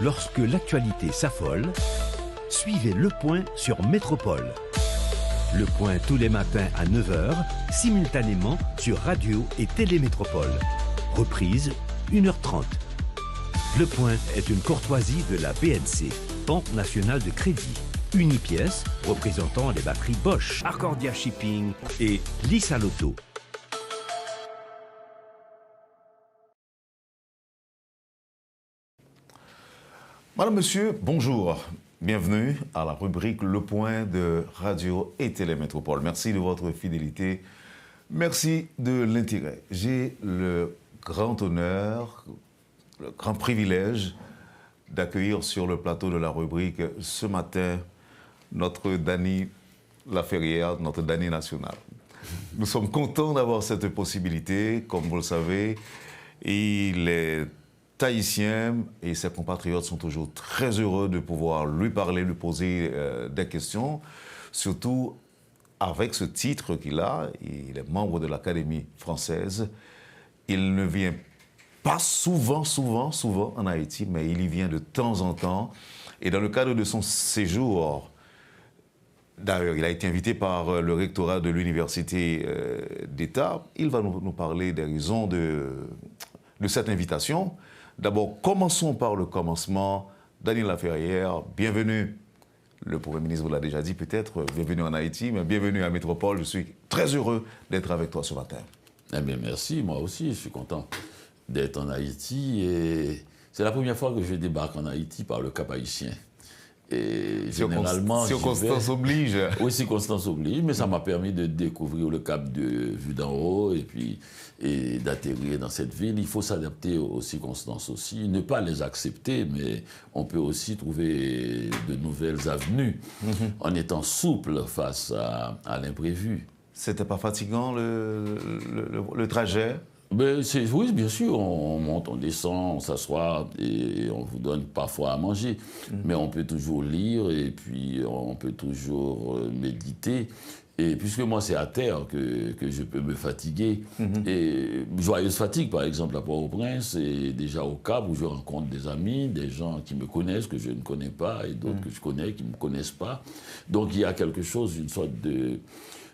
Lorsque l'actualité s'affole, suivez Le Point sur Métropole. Le Point tous les matins à 9 h, simultanément sur Radio et Télémétropole. Reprise 1 h 30. Le Point est une courtoisie de la BNC, Banque nationale de crédit. Unipièce, représentant les batteries Bosch, Arcordia Shipping et Lisa Lotto. Madame, Monsieur, bonjour. Bienvenue à la rubrique Le Point de Radio et Télémétropole. Merci de votre fidélité. Merci de l'intérêt. J'ai le grand honneur, le grand privilège d'accueillir sur le plateau de la rubrique ce matin notre Dany Laferrière, notre Dany national. Nous sommes contents d'avoir cette possibilité. Comme vous le savez, il est Tahitien et ses compatriotes sont toujours très heureux de pouvoir lui parler, lui poser des questions, surtout avec ce titre qu'il a. Il est membre de l'Académie française. Il ne vient pas souvent en Haïti, mais il y vient de temps en temps. Et dans le cadre de son séjour, d'ailleurs, il a été invité par le rectorat de l'Université d'État. Il va nous parler des raisons de cette invitation. D'abord, commençons par le commencement. Dany Laferrière, bienvenue. Le Premier ministre vous l'a déjà dit peut-être, bienvenue en Haïti, mais bienvenue à Métropole. Je suis très heureux d'être avec toi ce matin. Eh bien, merci, moi aussi, je suis content d'être en Haïti. Et c'est la première fois que je débarque en Haïti par le Cap haïtien. Et généralement, circonstances oblige. Oui, circonstances oblige, mais ça m'a permis de découvrir le Cap de vue d'en haut et d'atterrir dans cette ville. Il faut s'adapter aux circonstances aussi, ne pas les accepter, mais on peut aussi trouver de nouvelles avenues en étant souple face à l'imprévu. C'était pas fatigant le trajet? Oui, bien sûr, on monte, on descend, on s'assoit et on vous donne parfois à manger. Mais on peut toujours lire et puis on peut toujours méditer. Et puisque moi, c'est à terre que je peux me fatiguer. Et joyeuse fatigue, par exemple, à Port-au-Prince et déjà au Cap où je rencontre des amis, des gens qui me connaissent, que je ne connais pas, et d'autres que je connais, qui ne me connaissent pas. Donc il y a quelque chose, une sorte de...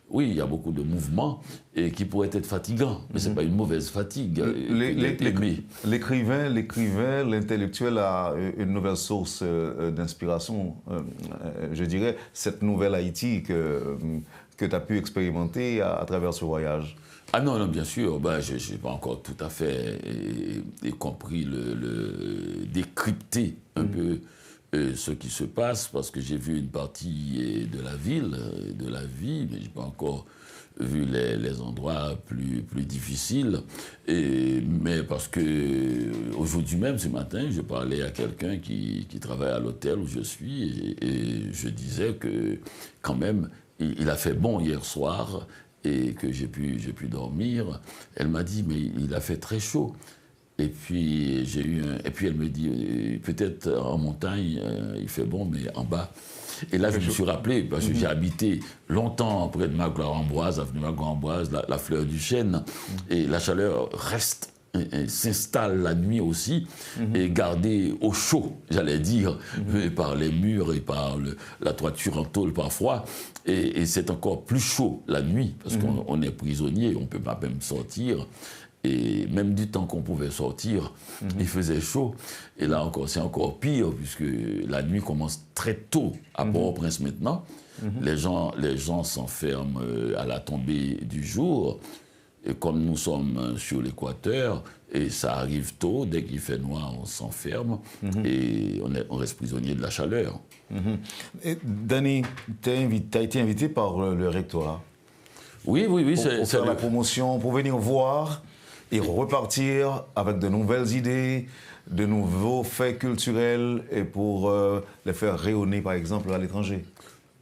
Oui, il y a beaucoup de mouvements et qui pourraient être fatigants, mais ce n'est pas une mauvaise fatigue. L'écrivain, l'intellectuel a une nouvelle source d'inspiration, je dirais, cette nouvelle Haïti que tu as pu expérimenter à travers ce voyage. Ah non, bien sûr, je n'ai pas encore tout à fait compris, décrypter un peu ce qui se passe, parce que j'ai vu une partie de la ville, de la vie, mais je n'ai pas encore vu les endroits plus difficiles. Mais parce que aujourd'hui même, ce matin, je parlais à quelqu'un qui travaille à l'hôtel où je suis, et je disais que quand même, il a fait bon hier soir, et que j'ai pu dormir. Elle m'a dit, mais il a fait très chaud. Et puis, elle me dit, peut-être en montagne, il fait bon, mais en bas. Et là, je me suis rappelé, parce que j'ai habité longtemps près de Magloire-Ambroise, avenue Magloire-Ambroise, la fleur du chêne. Et la chaleur reste, s'installe la nuit aussi, et gardée au chaud, j'allais dire, par les murs et par la toiture en tôle parfois. Et c'est encore plus chaud la nuit, parce qu'on est prisonnier, on ne peut pas même sortir. Et même du temps qu'on pouvait sortir, il faisait chaud. Et là encore, c'est encore pire, puisque la nuit commence très tôt à Port-au-Prince maintenant. Les gens s'enferment à la tombée du jour. Et comme nous sommes sur l'équateur, et ça arrive tôt, dès qu'il fait noir, on s'enferme, et on reste prisonnier de la chaleur. Dany, tu as été invité par le rectorat. Oui. Pour faire la promotion, pour venir voir et repartir avec de nouvelles idées, de nouveaux faits culturels et pour les faire rayonner, par exemple, à l'étranger.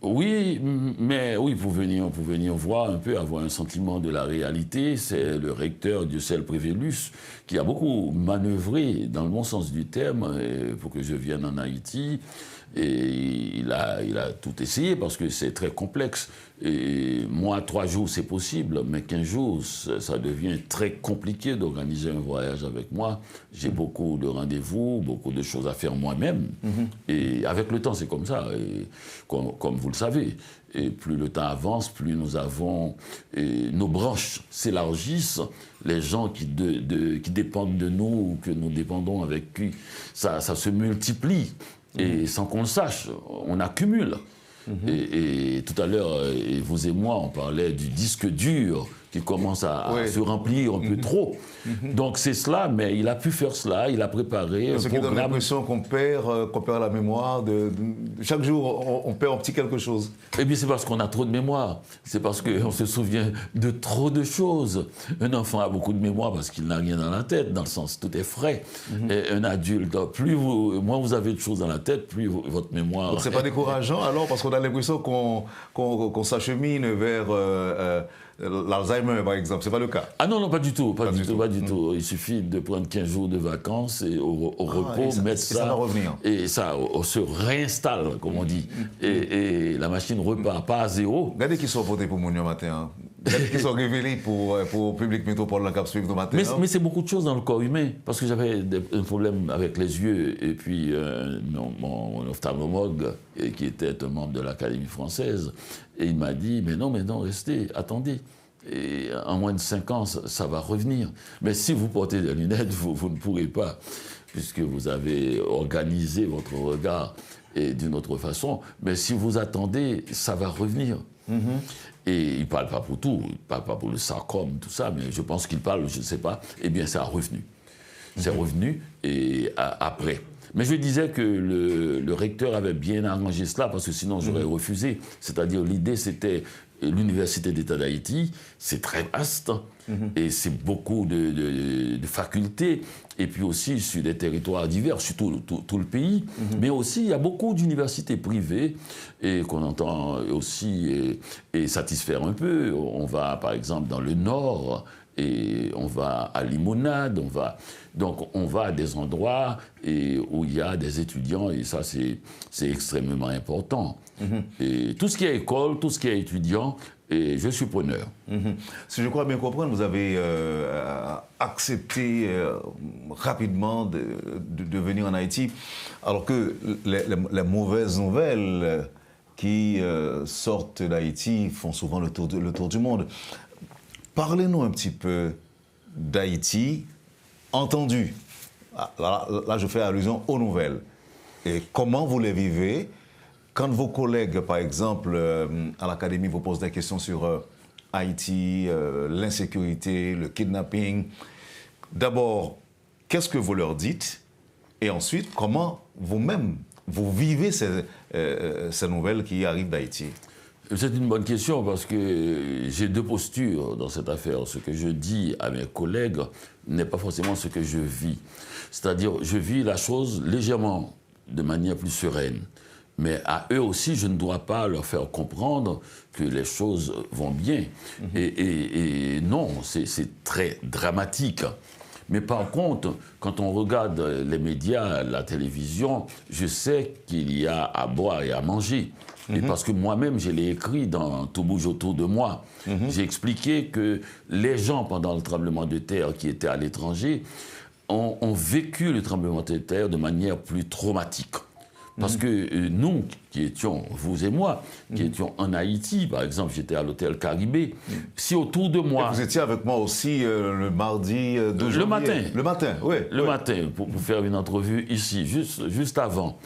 Oui, mais oui, pour venir voir un peu, avoir un sentiment de la réalité, c'est le recteur Dieucel Prévélus qui a beaucoup manœuvré, dans le bon sens du terme, pour que je vienne en Haïti. Et il a tout essayé parce que c'est très complexe. Et moi, 3 jours, c'est possible, mais 15 jours, ça devient très compliqué d'organiser un voyage avec moi. J'ai beaucoup de rendez-vous, beaucoup de choses à faire moi-même. Et avec le temps, c'est comme ça, et comme vous le savez. Et plus le temps avance, plus nous avons... nos branches s'élargissent. Les gens qui dépendent de nous ou que nous dépendons avec qui, ça se multiplie. Et sans qu'on le sache, on accumule. Et tout à l'heure, vous et moi, on parlait du disque dur qui commence à se remplir un peu trop. Donc c'est cela, mais il a pu faire cela, il a préparé un programme. Ce qui donne l'impression qu'on perd la mémoire. Chaque jour, on perd un petit quelque chose. Eh bien, c'est parce qu'on a trop de mémoire. C'est parce qu'on se souvient de trop de choses. Un enfant a beaucoup de mémoire parce qu'il n'a rien dans la tête, dans le sens tout est frais. Et un adulte, moins vous avez de choses dans la tête, plus votre mémoire... Donc c'est pas décourageant alors, parce qu'on a l'impression qu'on s'achemine vers... l'Alzheimer, par exemple, c'est pas le cas? Ah non, pas du tout, pas du tout. Il suffit de prendre 15 jours de vacances et au repos, mettre ça. Et ça va revenir. Et ça se réinstalle, comme on dit. Et la machine repart pas à zéro. Regardez qui sont votés pour Mounion matin. Regardez qui sont révélés pour le public métropole dans le Cap Suisse de matin. Mais c'est beaucoup de choses dans le corps humain. Parce que j'avais un problème avec les yeux. Et puis, mon ophtalmologue, qui était un membre de l'Académie française, et il m'a dit, mais non, restez, attendez. Et en moins de 5 ans, ça va revenir. Mais si vous portez des lunettes, vous ne pourrez pas, puisque vous avez organisé votre regard d'une autre façon. Mais si vous attendez, ça va revenir. Et il ne parle pas pour tout, il ne parle pas pour le sarcome, tout ça, mais je pense qu'il parle, je ne sais pas. Eh bien, ça a revenu. C'est revenu, et après. Mais je disais que le recteur avait bien arrangé cela, parce que sinon j'aurais refusé. C'est-à-dire, l'idée, c'était l'Université d'État d'Haïti, c'est très vaste, et c'est beaucoup de facultés, et puis aussi sur des territoires divers, sur tout le pays. Mais aussi, il y a beaucoup d'universités privées, et qu'on entend aussi et satisfaire un peu. On va, par exemple, dans le Nord, et on va à Limonade, donc on va à des endroits où il y a des étudiants, et ça c'est extrêmement important. Et tout ce qui est école, tout ce qui est étudiant, et je suis preneur. Si je crois bien comprendre, vous avez accepté rapidement de venir en Haïti, alors que les mauvaises nouvelles qui sortent d'Haïti font souvent le tour du monde. Parlez-nous un petit peu d'Haïti, entendu. Là, je fais allusion aux nouvelles. Et comment vous les vivez quand vos collègues, par exemple, à l'Académie, vous posent des questions sur Haïti, l'insécurité, le kidnapping. D'abord, qu'est-ce que vous leur dites? Et ensuite, comment vous-même, vous vivez ces nouvelles qui arrivent d'Haïti? C'est une bonne question parce que j'ai 2 postures dans cette affaire. Ce que je dis à mes collègues n'est pas forcément ce que je vis. C'est-à-dire, je vis la chose légèrement, de manière plus sereine. Mais à eux aussi, je ne dois pas leur faire comprendre que les choses vont bien. Et non, c'est très dramatique. Mais par contre, quand on regarde les médias, la télévision, je sais qu'il y a à boire et à manger. Et parce que moi-même, je l'ai écrit dans Tout bouge autour de moi. J'ai expliqué que les gens, pendant le tremblement de terre qui étaient à l'étranger, ont vécu le tremblement de terre de manière plus traumatique. Parce que nous, qui étions, vous et moi, qui étions en Haïti, par exemple, j'étais à l'hôtel Caribé, si autour de moi... Et vous étiez avec moi aussi le mardi 12 janvier. Le matin. Le matin, oui. Le matin, pour faire une entrevue ici, juste avant.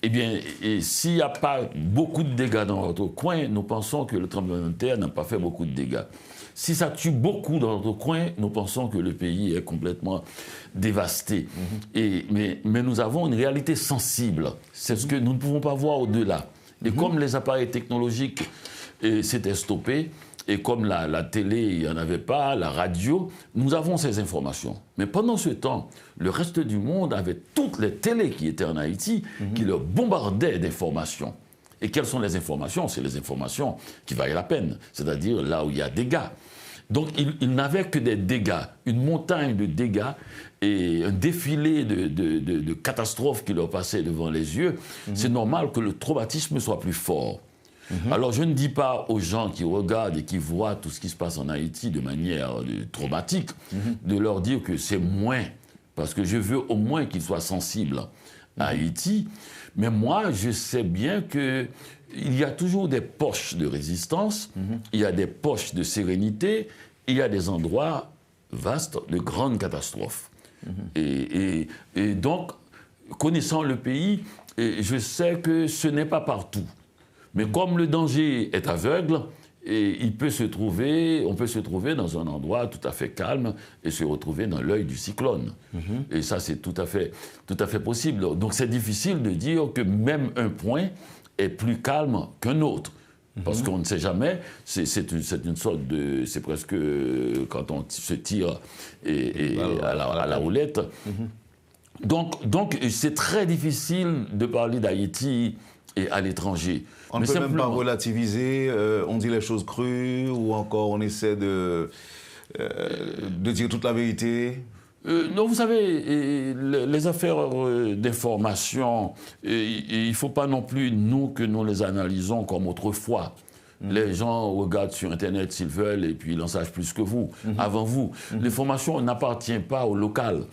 Eh bien, s'il n'y a pas beaucoup de dégâts dans notre coin, nous pensons que le tremblement de terre n'a pas fait beaucoup de dégâts. Si ça tue beaucoup dans notre coin, nous pensons que le pays est complètement dévasté. Mais nous avons une réalité sensible. C'est ce que nous ne pouvons pas voir au-delà. Et comme les appareils technologiques s'étaient stoppés, et comme la télé, il n'y en avait pas, la radio, nous avons ces informations. Mais pendant ce temps, le reste du monde avait toutes les télés qui étaient en Haïti, qui leur bombardaient d'informations. Et quelles sont les informations? C'est les informations qui valent la peine, c'est-à-dire là où il y a dégâts. Donc il n'avait que des dégâts, une montagne de dégâts et un défilé de catastrophes qui leur passaient devant les yeux. C'est normal que le traumatisme soit plus fort. Alors je ne dis pas aux gens qui regardent et qui voient tout ce qui se passe en Haïti de manière traumatique, de leur dire que c'est moins, parce que je veux au moins qu'ils soient sensibles à Haïti. Mais moi, je sais bien qu'il y a toujours des poches de résistance, il y a des poches de sérénité, il y a des endroits vastes de grandes catastrophes. Et donc, connaissant le pays, je sais que ce n'est pas partout. Mais comme le danger est aveugle, on peut se trouver dans un endroit tout à fait calme et se retrouver dans l'œil du cyclone. Et ça, c'est tout à fait possible. Donc c'est difficile de dire que même un point est plus calme qu'un autre. Parce qu'on ne sait jamais, c'est une sorte de... C'est presque quand on se tire à la roulette. Donc c'est très difficile de parler d'Haïti et à l'étranger. On ne peut même pas relativiser, on dit les choses crues, ou encore on essaie de dire toute la vérité. Non, vous savez, les affaires d'information, il ne faut pas non plus, nous, que nous les analysons comme autrefois. Les gens regardent sur Internet s'ils veulent et puis ils en savent plus que vous, avant vous. L'information n'appartient pas au local.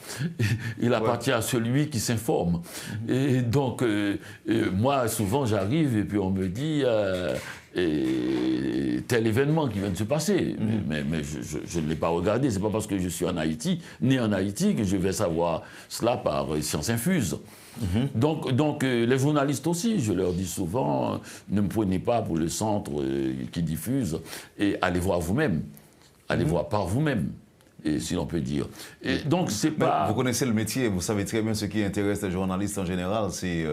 Il appartient à celui qui s'informe. Et donc, moi, souvent, j'arrive et puis on me dit tel événement qui vient de se passer. Mais je ne l'ai pas regardé. Ce n'est pas parce que je suis en Haïti, né en Haïti, que je vais savoir cela par science infuse. Donc les journalistes aussi, je leur dis souvent, ne me prenez pas pour le centre qui diffuse, et allez voir vous-même, allez voir par vous-même, et si l'on peut dire. Et donc c'est pas... Vous connaissez le métier, vous savez très bien ce qui intéresse les journalistes en général, c'est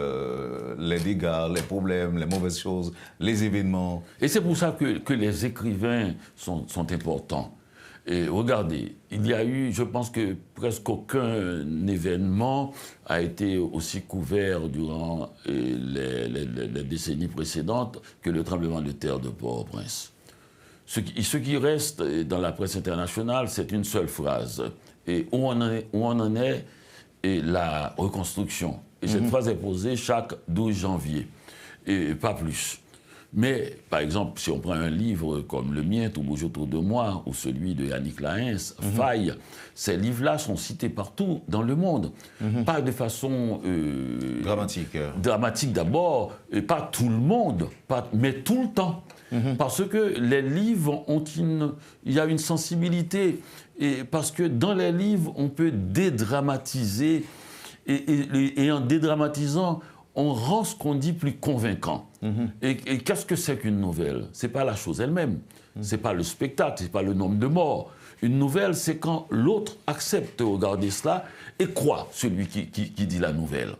les dégâts, les problèmes, les mauvaises choses, les événements. Et c'est pour ça que les écrivains sont importants. Et regardez, il y a eu, je pense que presque aucun événement a été aussi couvert durant les décennies précédentes que le tremblement de terre de Port-au-Prince. Ce qui reste dans la presse internationale, c'est une seule phrase. Et où on en est la reconstruction. Et cette phrase est posée chaque 12 janvier, et pas plus. Mais, par exemple, si on prend un livre comme le mien, Tout bouge autour de moi, ou celui de Yannick Lahens, Faille, ces livres-là sont cités partout dans le monde. Pas de façon... dramatique d'abord, et pas tout le monde, mais tout le temps. Parce que les livres il y a une sensibilité, et parce que dans les livres, on peut dédramatiser, et en dédramatisant, on rend ce qu'on dit plus convaincant. Et qu'est-ce que c'est qu'une nouvelle? Ce n'est pas la chose elle-même, ce n'est pas le spectacle, ce n'est pas le nombre de morts. Une nouvelle, c'est quand l'autre accepte de regarder cela et croit celui qui dit la nouvelle.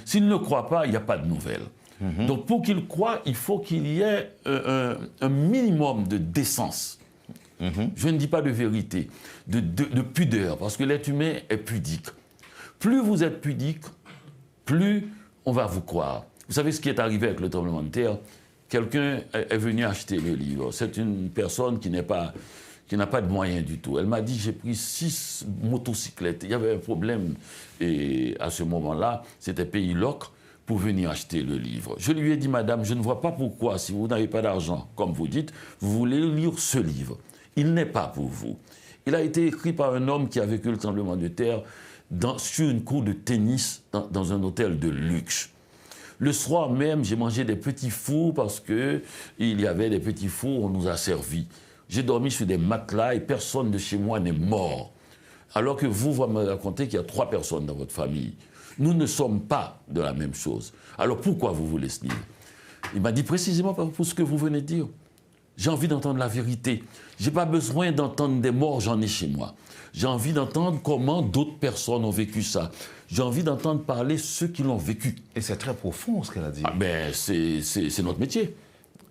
S'il ne croit pas, il n'y a pas de nouvelle. Donc pour qu'il croie, il faut qu'il y ait un minimum de décence. Je ne dis pas de vérité, de pudeur, parce que l'être humain est pudique. Plus vous êtes pudique, plus on va vous croire. Vous savez ce qui est arrivé avec le tremblement de terre? Quelqu'un est venu acheter le livre. C'est une personne qui n'a pas de moyens du tout. Elle m'a dit, j'ai pris 6 motocyclettes. Il y avait un problème. Et à ce moment-là, c'était Pays Loc pour venir acheter le livre. Je lui ai dit, madame, je ne vois pas pourquoi, si vous n'avez pas d'argent, comme vous dites, vous voulez lire ce livre. Il n'est pas pour vous. Il a été écrit par un homme qui a vécu le tremblement de terre sur une cour de tennis dans un hôtel de luxe. Le soir même, j'ai mangé des petits fours parce qu'il y avait des petits fours, on nous a servi. J'ai dormi sur des matelas et personne de chez moi n'est mort. Alors que vous me racontez qu'il y a 3 personnes dans votre famille. Nous ne sommes pas de la même chose. Alors pourquoi vous voulez ce livre? Il m'a dit précisément pour ce que vous venez de dire. J'ai envie d'entendre la vérité. Je n'ai pas besoin d'entendre des morts, j'en ai chez moi. J'ai envie d'entendre comment d'autres personnes ont vécu ça. J'ai envie d'entendre parler ceux qui l'ont vécu. Et c'est très profond ce qu'elle a dit. Ah ben, c'est notre métier.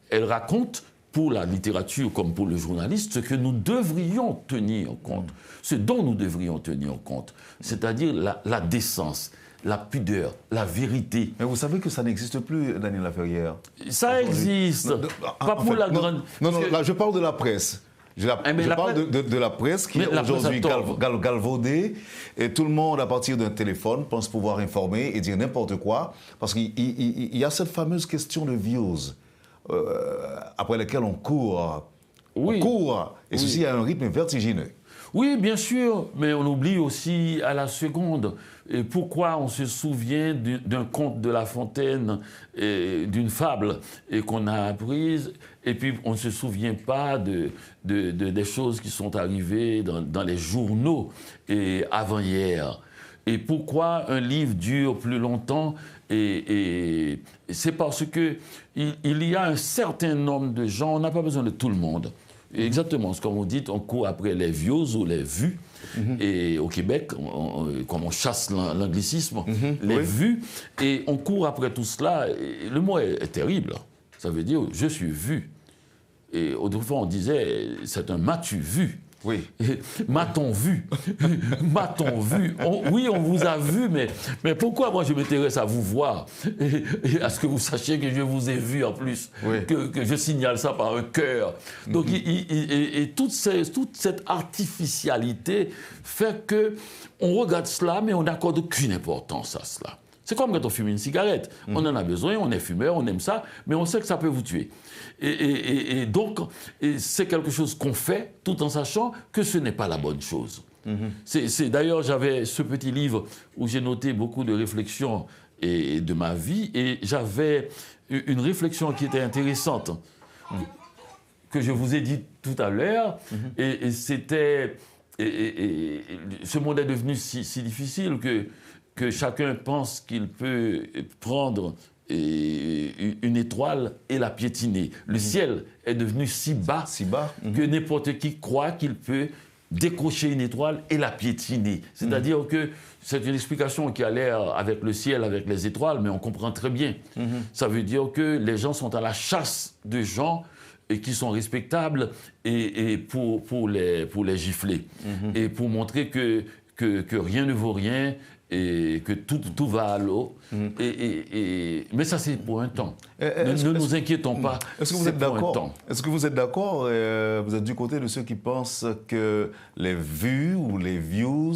Elle raconte, pour la littérature comme pour le journaliste, ce que nous devrions tenir compte, ce dont nous devrions tenir compte, c'est-à-dire la décence, la pudeur, la vérité. Mais vous savez que ça n'existe plus, Daniel Laferrière. Ça existe. Pas pour la grande... Non, là, je parle de la presse. Je parle de la presse qui est aujourd'hui galvaudée, et tout le monde, à partir d'un téléphone, pense pouvoir informer et dire n'importe quoi, parce qu'il y a cette fameuse question de views, après laquelle on court. Oui. On court, et ceci à un rythme vertigineux. Oui, bien sûr, mais on oublie aussi à la seconde. Et pourquoi on se souvient d'un conte de La Fontaine, d'une fable qu'on a apprise, et puis on ne se souvient pas des choses qui sont arrivées dans les journaux avant-hier. Et pourquoi un livre dure plus longtemps? Et c'est parce qu'il y a un certain nombre de gens, on n'a pas besoin de tout le monde. Exactement, ce qu'on vous dit, on court après les views ou les vues. Et au Québec, comme on chasse l'anglicisme, les vues, et on court après tout cela. Et le mot est terrible. Ça veut dire je suis vu. Et autrefois, on disait c'est un m'as-tu vu. Oui. M'a-t-on vu? M'a-t-on vu? Oui, on vous a vu, mais pourquoi moi je m'intéresse à vous voir et à ce que vous sachiez que je vous ai vu en plus, oui. que je signale ça par un cœur. Donc, toute cette artificialité fait qu'on regarde cela, mais on n'accorde aucune importance à cela. C'est comme quand on fume une cigarette. On en a besoin, on est fumeur, on aime ça, mais on sait que ça peut vous tuer. Et donc, c'est quelque chose qu'on fait tout en sachant que ce n'est pas la bonne chose. D'ailleurs, j'avais ce petit livre où j'ai noté beaucoup de réflexions de ma vie, et j'avais une réflexion qui était intéressante, que je vous ai dit tout à l'heure, et c'était... ce monde est devenu si difficile que chacun pense qu'il peut prendre une étoile et la piétiner. Le ciel est devenu si bas que n'importe qui croit qu'il peut décrocher une étoile et la piétiner. C'est-à-dire que c'est une explication qui a l'air avec le ciel, avec les étoiles, mais on comprend très bien. Ça veut dire que les gens sont à la chasse de gens et qui sont respectables et pour les gifler. Et pour montrer que rien ne vaut rien, et que tout va à l'eau. Mais ça, c'est pour un temps. Ne nous inquiétons pas. Est-ce que vous êtes d'accord? Est-ce que vous êtes d'accord? Vous êtes du côté de ceux qui pensent que les vues ou les views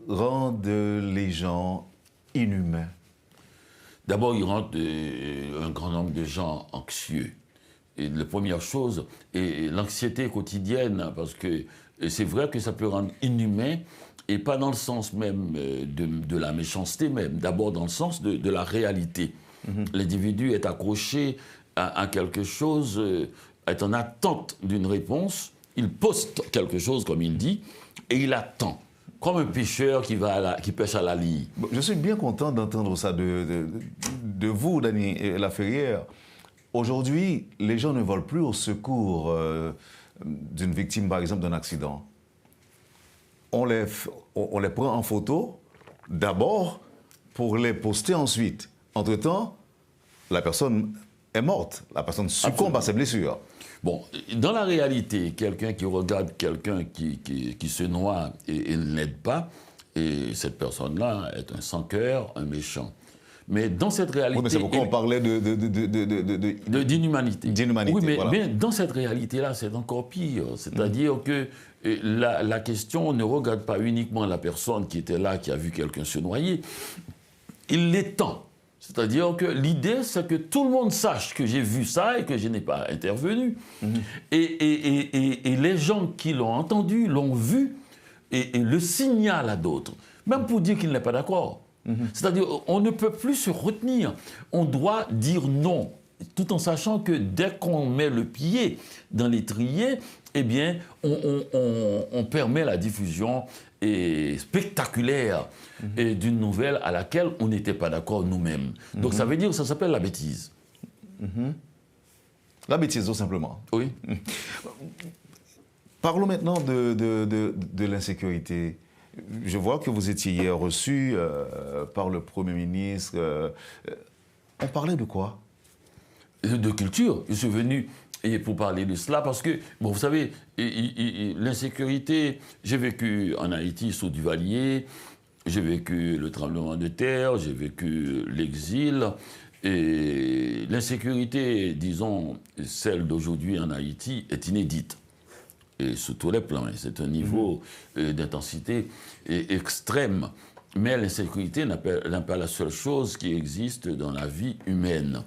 rendent les gens inhumains? D'abord, ils rendent un grand nombre de gens anxieux. Et la première chose, et l'anxiété quotidienne, parce que c'est vrai que ça peut rendre inhumain, et pas dans le sens même de la méchanceté même, d'abord dans le sens de la réalité. L'individu est accroché à quelque chose, est en attente d'une réponse, il poste quelque chose, comme il dit, et il attend, comme un pêcheur qui pêche à la ligne. Je suis bien content d'entendre ça de vous, Daniel Laferrière. Aujourd'hui, les gens ne volent plus au secours d'une victime, par exemple, d'un accident. On les prend en photo, d'abord, pour les poster ensuite. Entre-temps, la personne est morte. La personne succombe à ses blessures. Bon, dans la réalité, quelqu'un qui regarde quelqu'un qui se noie et ne l'aide pas, et cette personne-là est un sans-cœur, un méchant. Mais dans cette réalité... Oui, mais c'est pourquoi on parlait d'inhumanité. D'inhumanité, oui, mais, voilà. Mais dans cette réalité-là, c'est encore pire. C'est-à-dire que la question ne regarde pas uniquement la personne qui était là, qui a vu quelqu'un se noyer. Il l'étend. C'est-à-dire que l'idée, c'est que tout le monde sache que j'ai vu ça et que je n'ai pas intervenu. Et les gens qui l'ont entendu, l'ont vu et le signalent à d'autres, même pour dire qu'il n'est pas d'accord. C'est-à-dire on ne peut plus se retenir. On doit dire non, tout en sachant que dès qu'on met le pied dans l'étrier, eh bien, on permet la diffusion spectaculaire d'une nouvelle à laquelle on n'était pas d'accord nous-mêmes. Donc ça veut dire que ça s'appelle la bêtise. La bêtise, tout simplement. Oui. Parlons maintenant de l'insécurité. Je vois que vous étiez hier reçu par le Premier ministre. On parlait de quoi? De culture. Je suis venu pour parler de cela parce que, bon, vous savez, l'insécurité, j'ai vécu en Haïti sous Duvalier, J'ai vécu le tremblement de terre, j'ai vécu l'exil. Et l'insécurité, disons, celle d'aujourd'hui en Haïti, est inédite. Et sous tous les plans. C'est un niveau d'intensité extrême. Mais l'insécurité n'est pas la seule chose qui existe dans la vie humaine.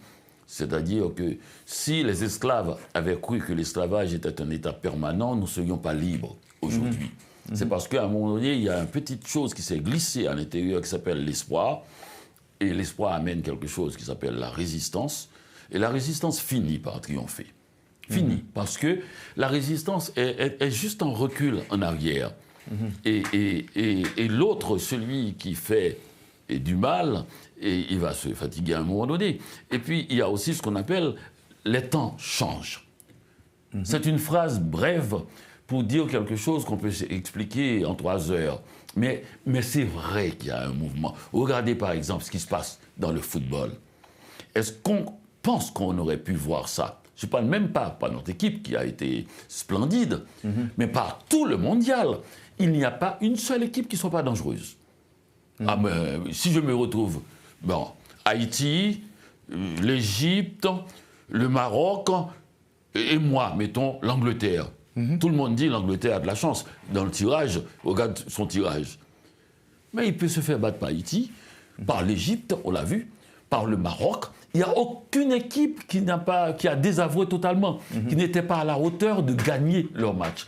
C'est-à-dire que si les esclaves avaient cru que l'esclavage était un état permanent, nous ne serions pas libres aujourd'hui. C'est parce qu'à un moment donné, il y a une petite chose qui s'est glissée à l'intérieur qui s'appelle l'espoir. Et l'espoir amène quelque chose qui s'appelle la résistance. Et la résistance finit par triompher. Finit. Parce que la résistance est juste en recul en arrière. Et l'autre, celui qui fait du mal, et il va se fatiguer à un moment donné. Et puis, il y a aussi ce qu'on appelle « les temps changent ». C'est une phrase brève pour dire quelque chose qu'on peut expliquer en 3 heures. Mais c'est vrai qu'il y a un mouvement. Regardez par exemple ce qui se passe dans le football. Est-ce qu'on pense qu'on aurait pu voir ça? Je ne parle même pas notre équipe qui a été splendide, mais par tout le mondial. Il n'y a pas une seule équipe qui ne soit pas dangereuse. Ah, mais si je me retrouve, bon, Haïti, l'Égypte, le Maroc, et moi, mettons, l'Angleterre. Tout le monde dit l'Angleterre a de la chance. Dans le tirage, regarde son tirage. Mais il peut se faire battre par Haïti, par l'Égypte, on l'a vu, par le Maroc. Il n'y a aucune équipe qui a désavoué totalement, qui n'était pas à la hauteur de gagner leur match.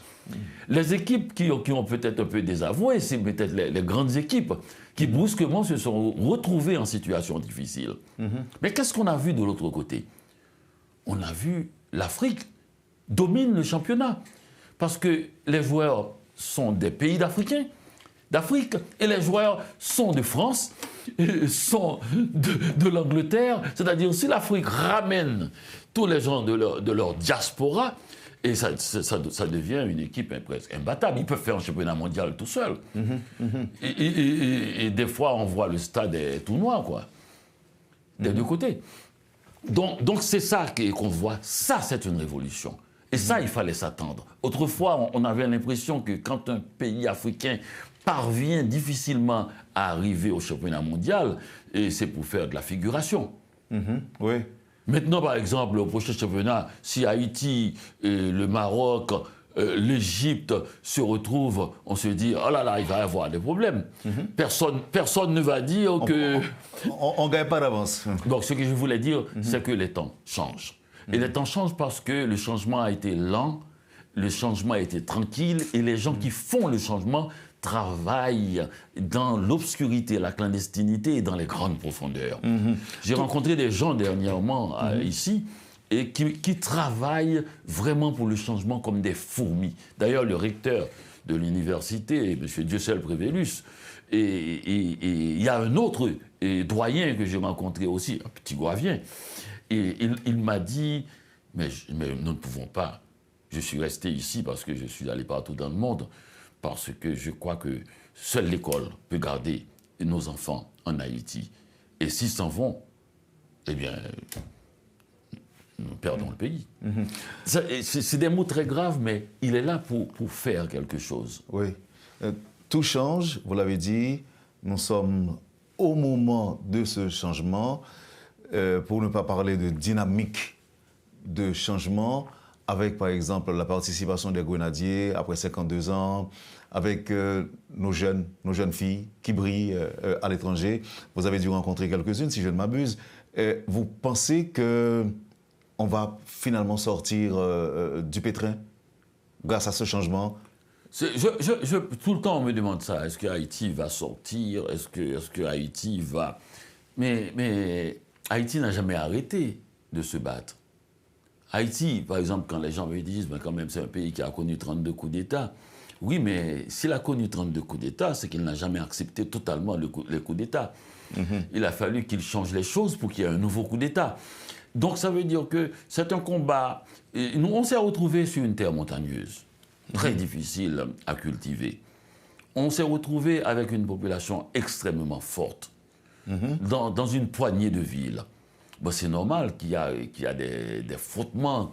Les équipes qui ont peut-être un peu désavoué, c'est peut-être les grandes équipes qui brusquement se sont retrouvées en situation difficile. Mais qu'est-ce qu'on a vu de l'autre côté? On a vu l'Afrique domine le championnat. Parce que les joueurs sont des pays d'Afrique, et les joueurs sont de France, sont de l'Angleterre. C'est-à-dire, si l'Afrique ramène tous les gens de leur diaspora, et ça devient une équipe presque imbattable. Ils peuvent faire un championnat mondial tout seul. Et des fois, on voit le stade est tout noir, quoi. Des deux côtés. Donc c'est ça qu'on voit. Ça, c'est une révolution. Et ça, il fallait s'attendre. Autrefois, on avait l'impression que quand un pays africain parvient difficilement à arriver au championnat mondial, c'est pour faire de la figuration. Oui. Maintenant, par exemple, au prochain championnat, si Haïti, le Maroc, l'Égypte se retrouvent, on se dit, oh là là, il va y avoir des problèmes. Personne ne va dire que... On ne gagne pas d'avance. Donc, ce que je voulais dire, c'est que les temps changent. Et les temps changent parce que le changement a été lent, le changement a été tranquille, et les gens qui font le changement travaillent dans l'obscurité, la clandestinité et dans les grandes profondeurs. J'ai rencontré des gens dernièrement ici et qui travaillent vraiment pour le changement comme des fourmis. D'ailleurs, le recteur de l'université, M. Dieucel Prévélus, et il y a un autre doyen que j'ai rencontré aussi, un petit Goavien, et il m'a dit, mais nous ne pouvons pas. Je suis resté ici parce que je suis allé partout dans le monde, parce que je crois que seule l'école peut garder nos enfants en Haïti. Et s'ils s'en vont, eh bien, nous perdons le pays. C'est des mots très graves, mais il est là pour faire quelque chose. Oui. Tout change, vous l'avez dit. Nous sommes au moment de ce changement. Pour ne pas parler de dynamique de changement, avec par exemple la participation des grenadiers après 52 ans, avec nos jeunes filles qui brillent à l'étranger. Vous avez dû rencontrer quelques-unes, si je ne m'abuse. Vous pensez qu'on va finalement sortir du pétrin grâce à ce changement? Tout le temps, on me demande ça. Est-ce que Haïti va sortir? Est-ce que Haïti va... Mais Haïti n'a jamais arrêté de se battre. Haïti, par exemple, quand les gens me disent quand même c'est un pays qui a connu 32 coups d'État. Oui, mais s'il a connu 32 coups d'État, c'est qu'il n'a jamais accepté totalement les coups d'État. Il a fallu qu'il change les choses pour qu'il y ait un nouveau coup d'État. Donc ça veut dire que c'est un combat. Et nous, on s'est retrouvés sur une terre montagneuse, très difficile à cultiver. On s'est retrouvés avec une population extrêmement forte, dans une poignée de villes. Bon, c'est normal qu'il y a des frottements.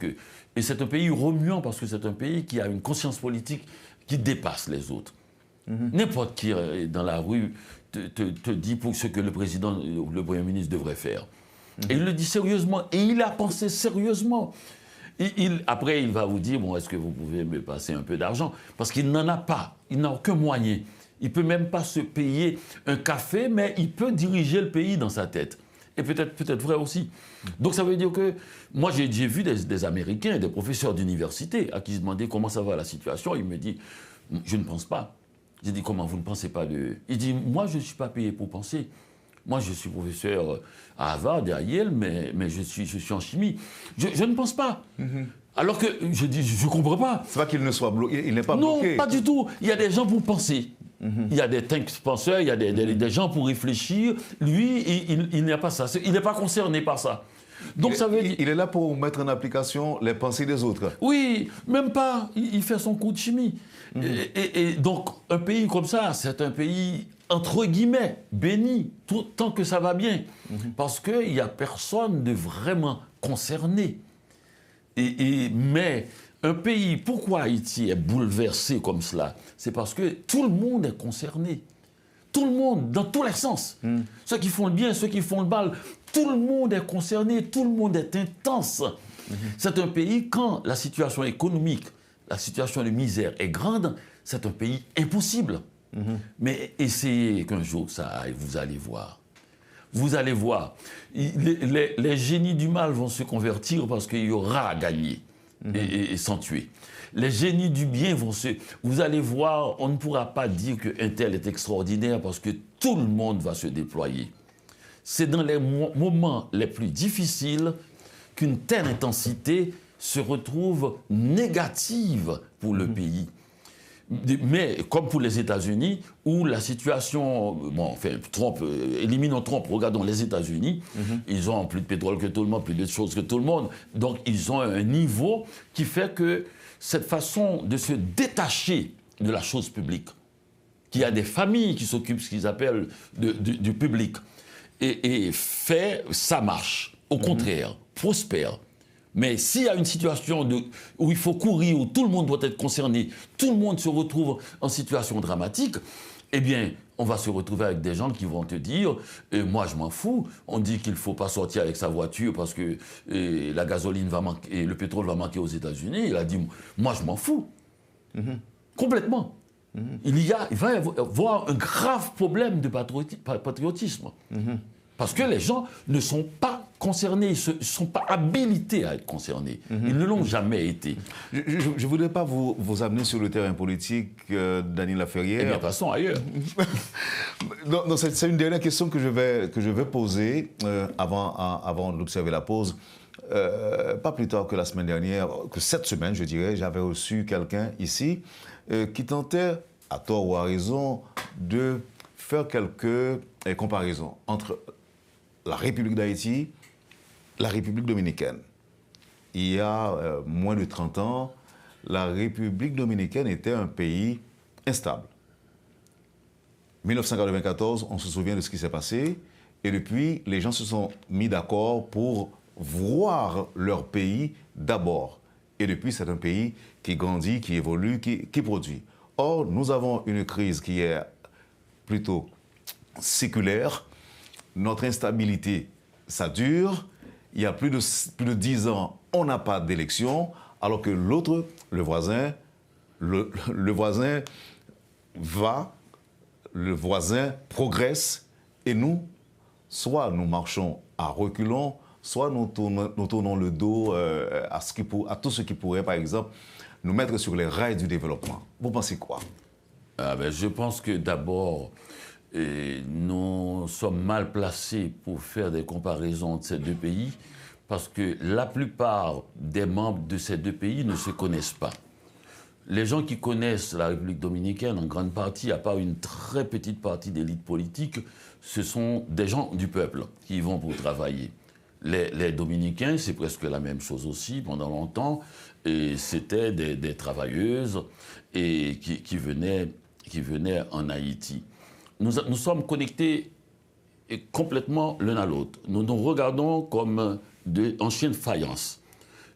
Et c'est un pays remuant parce que c'est un pays qui a une conscience politique qui dépasse les autres. N'importe qui dans la rue te dit pour ce que le président ou le Premier ministre devrait faire. Et il le dit sérieusement, et il a pensé sérieusement. Après, il va vous dire, bon, est-ce que vous pouvez me passer un peu d'argent? Parce qu'il n'en a pas, il n'a aucun moyen. Il ne peut même pas se payer un café, mais il peut diriger le pays dans sa tête. Et peut-être vrai aussi. Donc ça veut dire que, moi j'ai vu des Américains, des professeurs d'université, à qui je demandais comment ça va la situation. Il me dit, je ne pense pas. J'ai dit, comment vous ne pensez pas de... Il dit, moi je ne suis pas payé pour penser. Moi je suis professeur à Harvard et à Yale, mais je suis en chimie. Je ne pense pas. Alors que je dis, je ne comprends pas. C'est pas qu'il ne soit bloqué, il n'est pas bloqué. Non, pas du tout. Il y a des gens pour penser. Il y a des penseurs, il y a des gens pour réfléchir. Lui, il n'y a pas ça. Il n'est pas concerné par ça. Donc ça veut dire... Il est là pour mettre en application les pensées des autres. Oui, même pas. Il fait son cours de chimie. Et donc, un pays comme ça, c'est un pays, entre guillemets, béni, tant que ça va bien. Parce qu'il n'y a personne de vraiment concerné. Mais un pays, pourquoi Haïti est bouleversé comme cela? C'est parce que tout le monde est concerné. Tout le monde, dans tous les sens. Ceux qui font le bien, ceux qui font le mal, tout le monde est concerné, tout le monde est intense. C'est un pays, quand la situation économique, la situation de misère est grande, c'est un pays impossible. Mais essayez qu'un jour ça aille, vous allez voir. Vous allez voir. Les génies du mal vont se convertir parce qu'il y aura à gagner et s'en tuer. Les génies du bien vont se... Vous allez voir, on ne pourra pas dire qu'un tel est extraordinaire parce que tout le monde va se déployer. C'est dans les moments les plus difficiles qu'une telle intensité se retrouve négative pour le pays. Mais comme pour les États-Unis, où la situation... Bon, enfin, éliminons Trump, regardons les États-Unis, ils ont plus de pétrole que tout le monde, plus de choses que tout le monde. Donc, ils ont un niveau qui fait que cette façon de se détacher de la chose publique, qu'il y a des familles qui s'occupent, ce qu'ils appellent du public, et fait, ça marche. Au contraire, prospère. Mais s'il y a une situation où il faut courir, où tout le monde doit être concerné, tout le monde se retrouve en situation dramatique, eh bien, on va se retrouver avec des gens qui vont te dire moi, je m'en fous. On dit qu'il ne faut pas sortir avec sa voiture parce que la gasoline va manquer, et le pétrole va manquer aux États-Unis. Il a dit moi, je m'en fous. Complètement. Il va y avoir un grave problème de patriotisme. Parce que les gens ne sont pas concernés, ils ne sont pas habilités à être concernés. Ils ne l'ont jamais été. Je ne voudrais pas vous amener sur le terrain politique, Daniel Laferrière. Eh bien, passons ailleurs. Non, c'est une dernière question que je vais poser avant d'observer la pause. Pas plus tard que la semaine dernière, que cette semaine, je dirais, j'avais reçu quelqu'un ici qui tentait, à tort ou à raison, de faire quelques comparaisons entre la République d'Haïti, la République dominicaine. Il y a moins de 30 ans, la République dominicaine était un pays instable. 1994, on se souvient de ce qui s'est passé, et depuis, les gens se sont mis d'accord pour voir leur pays d'abord. Et depuis, c'est un pays qui grandit, qui évolue, qui produit. Or, nous avons une crise qui est plutôt séculaire. Notre instabilité, ça dure. Il y a plus de 10 ans, on n'a pas d'élection, alors que l'autre, le voisin progresse, et nous, soit nous marchons à reculons, soit nous tournons le dos à tout ce qui pourrait, par exemple, nous mettre sur les rails du développement. Vous pensez quoi? Je pense que d'abord, nous sommes mal placés pour faire des comparaisons entre ces deux pays parce que la plupart des membres de ces deux pays ne se connaissent pas. Les gens qui connaissent la République dominicaine, en grande partie, à part une très petite partie d'élite politique, ce sont des gens du peuple qui y vont pour travailler. Les Dominicains, c'est presque la même chose aussi pendant longtemps, et c'était des travailleuses et qui venaient en Haïti. Nous sommes connectés complètement l'un à l'autre. Nous nous regardons comme en chien de faïence.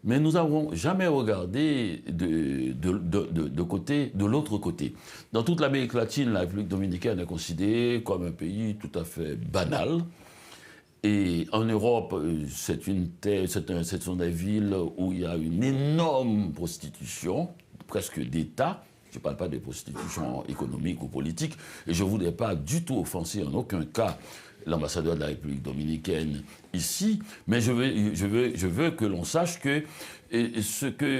mais nous n'avons jamais regardé de l'autre côté. Dans toute l'Amérique latine, la République dominicaine est considérée comme un pays tout à fait banal. Et en Europe, ce sont des villes où il y a une énorme prostitution, presque d'État. Je ne parle pas de prostitution économique ou politique. Et je ne voudrais pas du tout offenser en aucun cas l'ambassadeur de la République dominicaine ici, mais je veux que l'on sache que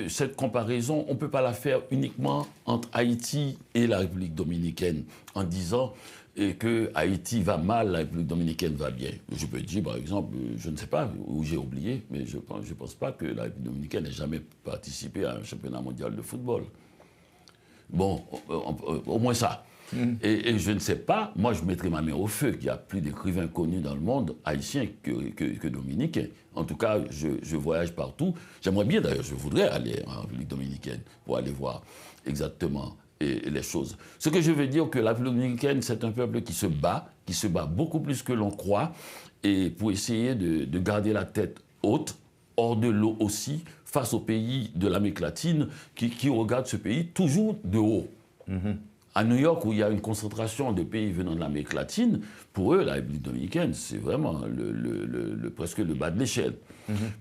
cette comparaison, on ne peut pas la faire uniquement entre Haïti et la République dominicaine en disant que Haïti va mal, la République dominicaine va bien. Je peux dire, par exemple, je ne sais pas, où j'ai oublié, mais je pense pas que la République dominicaine n'ait jamais participé à un championnat mondial de football. Bon, au moins ça. Et je ne sais pas, moi je mettrai ma main au feu qu'il y a plus d'écrivains connus dans le monde, haïtiens que dominicains. En tout cas, je voyage partout. J'aimerais bien d'ailleurs, je voudrais aller en République dominicaine pour aller voir exactement les choses. Ce que je veux dire, que la République dominicaine, c'est un peuple qui se bat beaucoup plus que l'on croit, et pour essayer de garder la tête haute, hors de l'eau aussi, face aux pays de l'Amérique latine qui regardent ce pays toujours de haut. À New York, où il y a une concentration de pays venant de l'Amérique latine, pour eux, la République dominicaine, c'est vraiment presque le bas de l'échelle.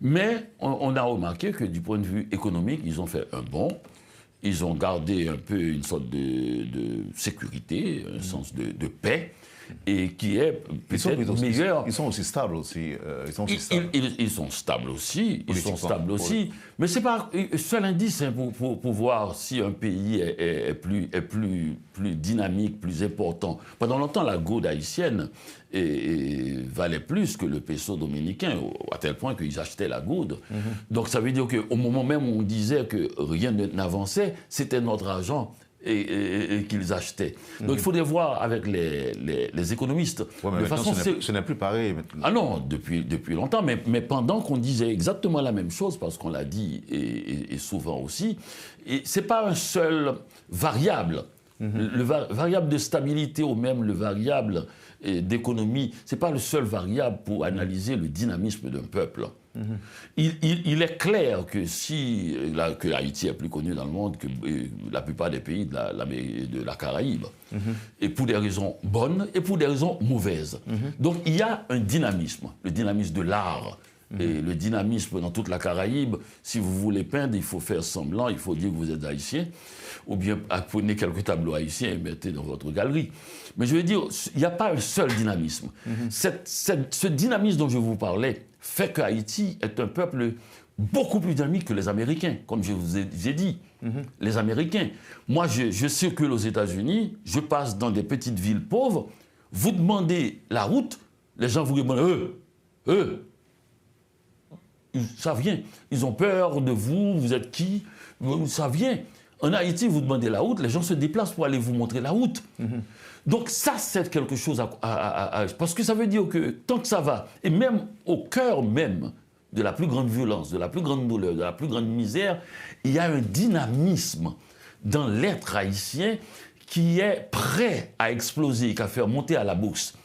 Mais on a remarqué que du point de vue économique, ils ont fait un bond. Ils ont gardé un peu une sorte de sécurité, un sens de paix, et qui est peut-être meilleur. Ils sont aussi stables aussi. Ils sont stables aussi. Mais ce n'est pas un seul indice pour voir si un pays est plus dynamique, plus important. Pendant longtemps, la goude haïtienne valait plus que le peso dominicain, à tel point qu'ils achetaient la goude. Donc ça veut dire qu'au moment même où on disait que rien n'avançait, c'était notre argent et qu'ils achetaient. Donc il faudrait voir avec les économistes. Ouais, de façon, ce n'est plus pareil maintenant. Ah non, depuis longtemps, mais pendant qu'on disait exactement la même chose, parce qu'on l'a dit et souvent aussi, ce n'est pas un seul variable. Le variable de stabilité ou même le variable d'économie, ce n'est pas le seul variable pour analyser le dynamisme d'un peuple. Il est clair que que Haïti est plus connu dans le monde que la plupart des pays de la Caraïbe, et pour des raisons bonnes et pour des raisons mauvaises. Donc il y a un dynamisme, le dynamisme de l'art. Et le dynamisme dans toute la Caraïbe, si vous voulez peindre, il faut faire semblant, il faut dire que vous êtes haïtien, ou bien prenez quelques tableaux haïtiens et mettez dans votre galerie. Mais je veux dire, il n'y a pas un seul dynamisme. Ce dynamisme dont je vous parlais fait que Haïti est un peuple beaucoup plus dynamique que les Américains, comme je vous ai dit. Les Américains. Moi, je circule aux États-Unis, je passe dans des petites villes pauvres, vous demandez la route, les gens vous répondent ça vient. Ils ont peur de vous, vous êtes qui? Ça vient. En Haïti, vous demandez la route, les gens se déplacent pour aller vous montrer la route. Donc ça, c'est quelque chose parce que ça veut dire que tant que ça va, et même au cœur même de la plus grande violence, de la plus grande douleur, de la plus grande misère, il y a un dynamisme dans l'être haïtien qui est prêt à exploser, à faire monter à la bourse.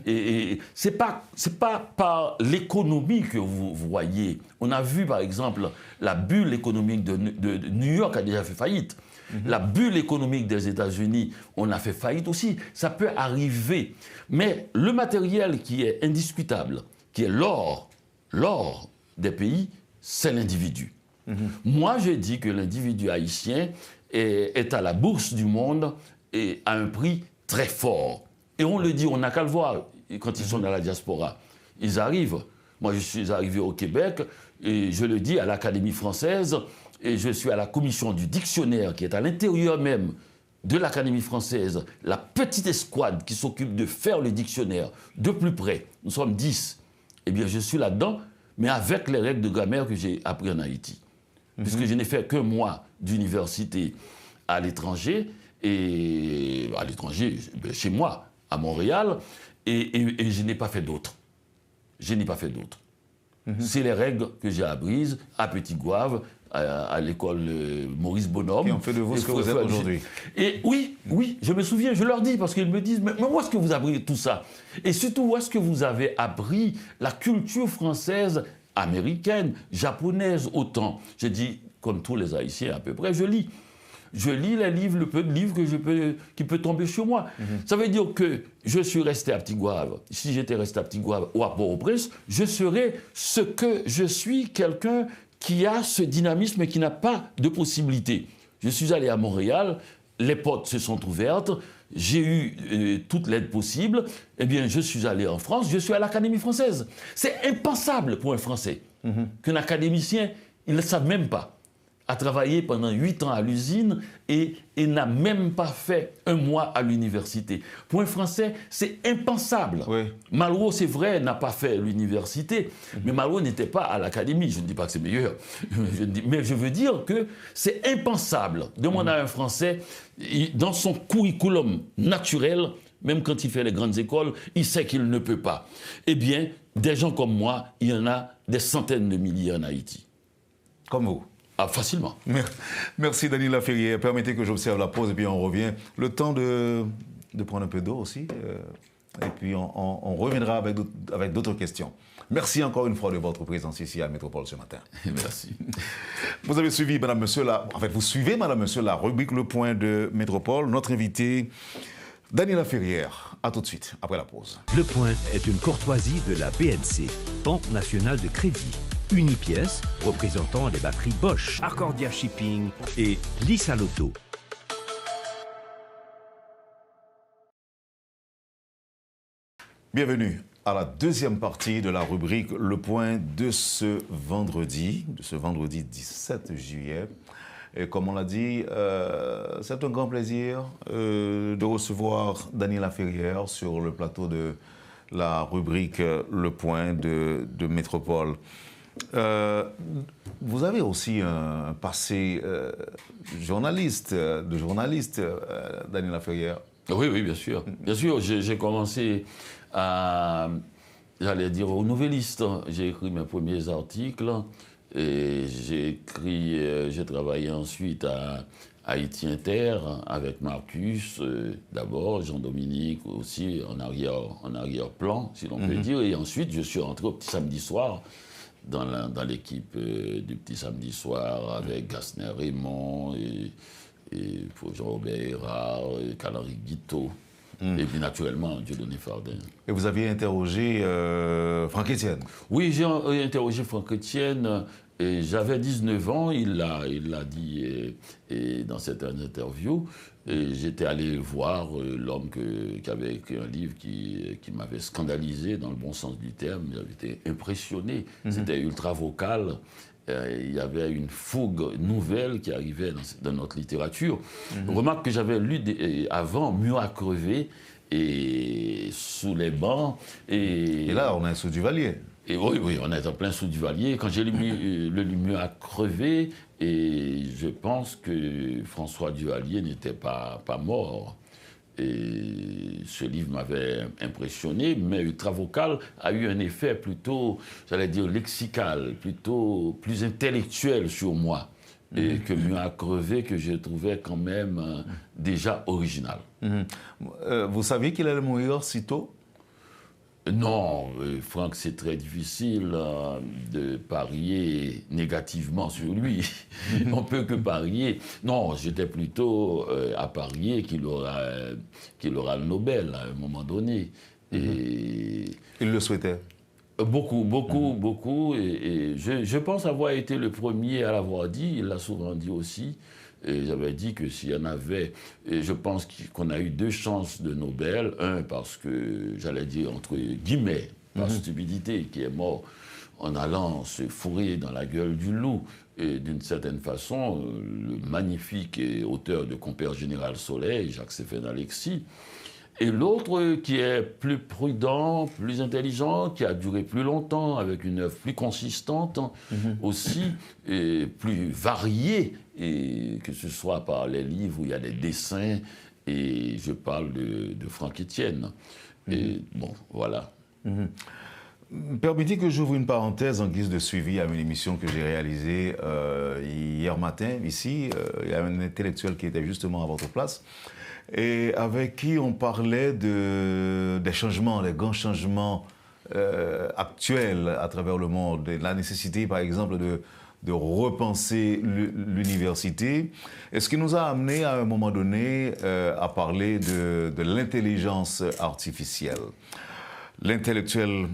Et ce n'est pas par l'économie que vous voyez. On a vu, par exemple, la bulle économique de New York a déjà fait faillite. La bulle économique des États-Unis, on a fait faillite aussi. Ça peut arriver. Mais le matériel qui est indiscutable, qui est l'or des pays, c'est l'individu. Moi, je dis que l'individu haïtien est à la bourse du monde et à un prix très fort. Et on le dit, on n'a qu'à le voir quand ils sont dans la diaspora. Ils arrivent. Moi, je suis arrivé au Québec, et je le dis à l'Académie française, et je suis à la commission du dictionnaire qui est à l'intérieur même de l'Académie française, la petite escouade qui s'occupe de faire le dictionnaire de plus près. Nous sommes 10. Eh bien, je suis là-dedans, mais avec les règles de grammaire que j'ai apprises en Haïti. Puisque je n'ai fait que mois d'université à l'étranger, et à l'étranger, chez moi, à Montréal, et je n'ai pas fait d'autres. C'est les règles que j'ai apprises à Petit-Gouave, à l'école Maurice Bonhomme. Et on fait de vous ce que vous êtes aujourd'hui. Et oui, je me souviens, je leur dis, parce qu'ils me disent, mais où est-ce que vous avez appris tout ça? Et surtout, où est-ce que vous avez appris la culture française américaine, japonaise, autant. J'ai dit, comme tous les Haïtiens à peu près, je lis. Je lis les livres, le peu de livres qui peut tomber sur moi. Ça veut dire que je suis resté à Petit-Goâve. Si j'étais resté à Petit-Goâve ou à Port-au-Prince, je serais ce que je suis, quelqu'un qui a ce dynamisme et qui n'a pas de possibilité. Je suis allé à Montréal, les portes se sont ouvertes, j'ai eu toute l'aide possible. Eh bien, je suis allé en France, je suis à l'Académie française. C'est impensable pour un Français qu'un académicien, il ne savent même pas, a travaillé pendant 8 ans à l'usine et n'a même pas fait un mois à l'université. Pour un Français, c'est impensable. Oui. Malraux, c'est vrai, n'a pas fait l'université, mais Malraux n'était pas à l'académie. Je ne dis pas que c'est meilleur, mais je veux dire que c'est impensable. Demande à un Français, dans son curriculum naturel, même quand il fait les grandes écoles, il sait qu'il ne peut pas. Eh bien, des gens comme moi, il y en a des centaines de milliers en Haïti. Comme vous? Ah, facilement. Merci Dany Laferrière. Permettez que j'observe la pause et puis on revient. Le temps de prendre un peu d'eau aussi. Et puis on reviendra avec d'autres questions. Merci encore une fois de votre présence ici à Métropole ce matin. Merci. Vous avez suivi, madame, monsieur, vous suivez, madame, monsieur, la rubrique Le Point de Métropole. Notre invité, Dany Laferrière. À tout de suite, après la pause. Le Point est une courtoisie de la BNC, Banque nationale de crédit. Unipièce, représentant les batteries Bosch, Arcordia Shipping et Lisa Lotto. Bienvenue à la deuxième partie de la rubrique Le Point de ce vendredi 17 juillet. Et comme on l'a dit, c'est un grand plaisir de recevoir Dany Laferrière sur le plateau de la rubrique Le Point de Métropole. Vous avez aussi un passé journaliste, Dany Laferrière. Oui, oui, bien sûr. Bien sûr, j'ai commencé j'allais dire au Nouvelliste. J'ai écrit mes premiers articles et j'ai travaillé ensuite à Haïti Inter avec Marcus, d'abord, Jean-Dominique aussi en arrière-plan, si l'on peut dire. Et ensuite, je suis rentré au Petit Samedi Soir, dans l'équipe du Petit Samedi Soir avec Gassner Raymond et Jean-Robert Hérard, Calary Guiteau, et puis naturellement Dieudonné Fardin. Et vous aviez interrogé Franck Etienne? Oui, j'ai interrogé Franck Etienne. Et j'avais 19 ans, il l'a dit dans certaines interviews. J'étais allé voir l'homme qui avait écrit un livre qui m'avait scandalisé dans le bon sens du terme. J'avais été impressionné. C'était ultra vocal. Il y avait une fougue nouvelle qui arrivait dans notre littérature. Remarque que j'avais lu avant Mieux à crever et Sous les bancs. Et là, on est sous Duvalier. Et oui, on est en plein sous Duvalier. Quand j'ai lu le Mieux à crever, et je pense que François Duvalier n'était pas mort. Et ce livre m'avait impressionné, mais Ultra Vocal a eu un effet plutôt, j'allais dire, lexical, plutôt plus intellectuel sur moi. Et que Mieux à crever, que je trouvais quand même déjà original. Vous saviez qu'il allait mourir si tôt? Non, Franck, c'est très difficile de parier négativement sur lui. On peut que parier. Non, j'étais plutôt à parier qu'il aura le Nobel à un moment donné. Et il le souhaitait? Beaucoup. Et je pense avoir été le premier à l'avoir dit. Il l'a souvent dit aussi. Et j'avais dit que s'il y en avait, et je pense qu'on a eu 2 chances de Nobel. Un, parce que, j'allais dire, entre guillemets, par stupidité, qui est mort en allant se fourrer dans la gueule du loup. Et d'une certaine façon, le magnifique auteur de Compère Général Soleil, Jacques-Séphane Alexis. Et l'autre qui est plus prudent, plus intelligent, qui a duré plus longtemps, avec une œuvre plus consistante aussi, et plus variée, et que ce soit par les livres où il y a des dessins, et je parle de Franck Etienne. Et bon, voilà. Permettez que j'ouvre une parenthèse en guise de suivi à une émission que j'ai réalisée hier matin, ici. Il y a un intellectuel qui était justement à votre place, et avec qui on parlait des changements, des grands changements actuelle à travers le monde, la nécessité, par exemple, de repenser l'université, est ce qui nous a amené à un moment donné à parler de l'intelligence artificielle. L'intellectuel,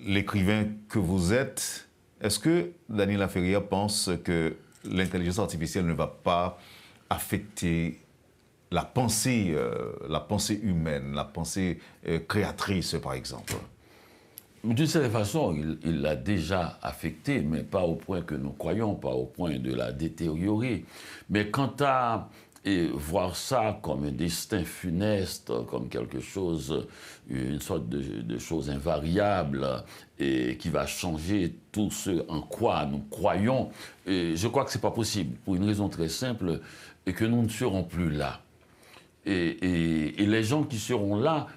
l'écrivain que vous êtes, est-ce que Daniel Laferrière pense que l'intelligence artificielle ne va pas affecter la pensée humaine, la pensée créatrice, par exemple? D'une certaine façon, il l'a déjà affectée, mais pas au point que nous croyons, pas au point de la détériorer. Mais quant à voir ça comme un destin funeste, comme quelque chose, une sorte de chose invariable et qui va changer tout ce en quoi nous croyons, je crois que ce n'est pas possible, pour une raison très simple, et que nous ne serons plus là. Et les gens qui seront là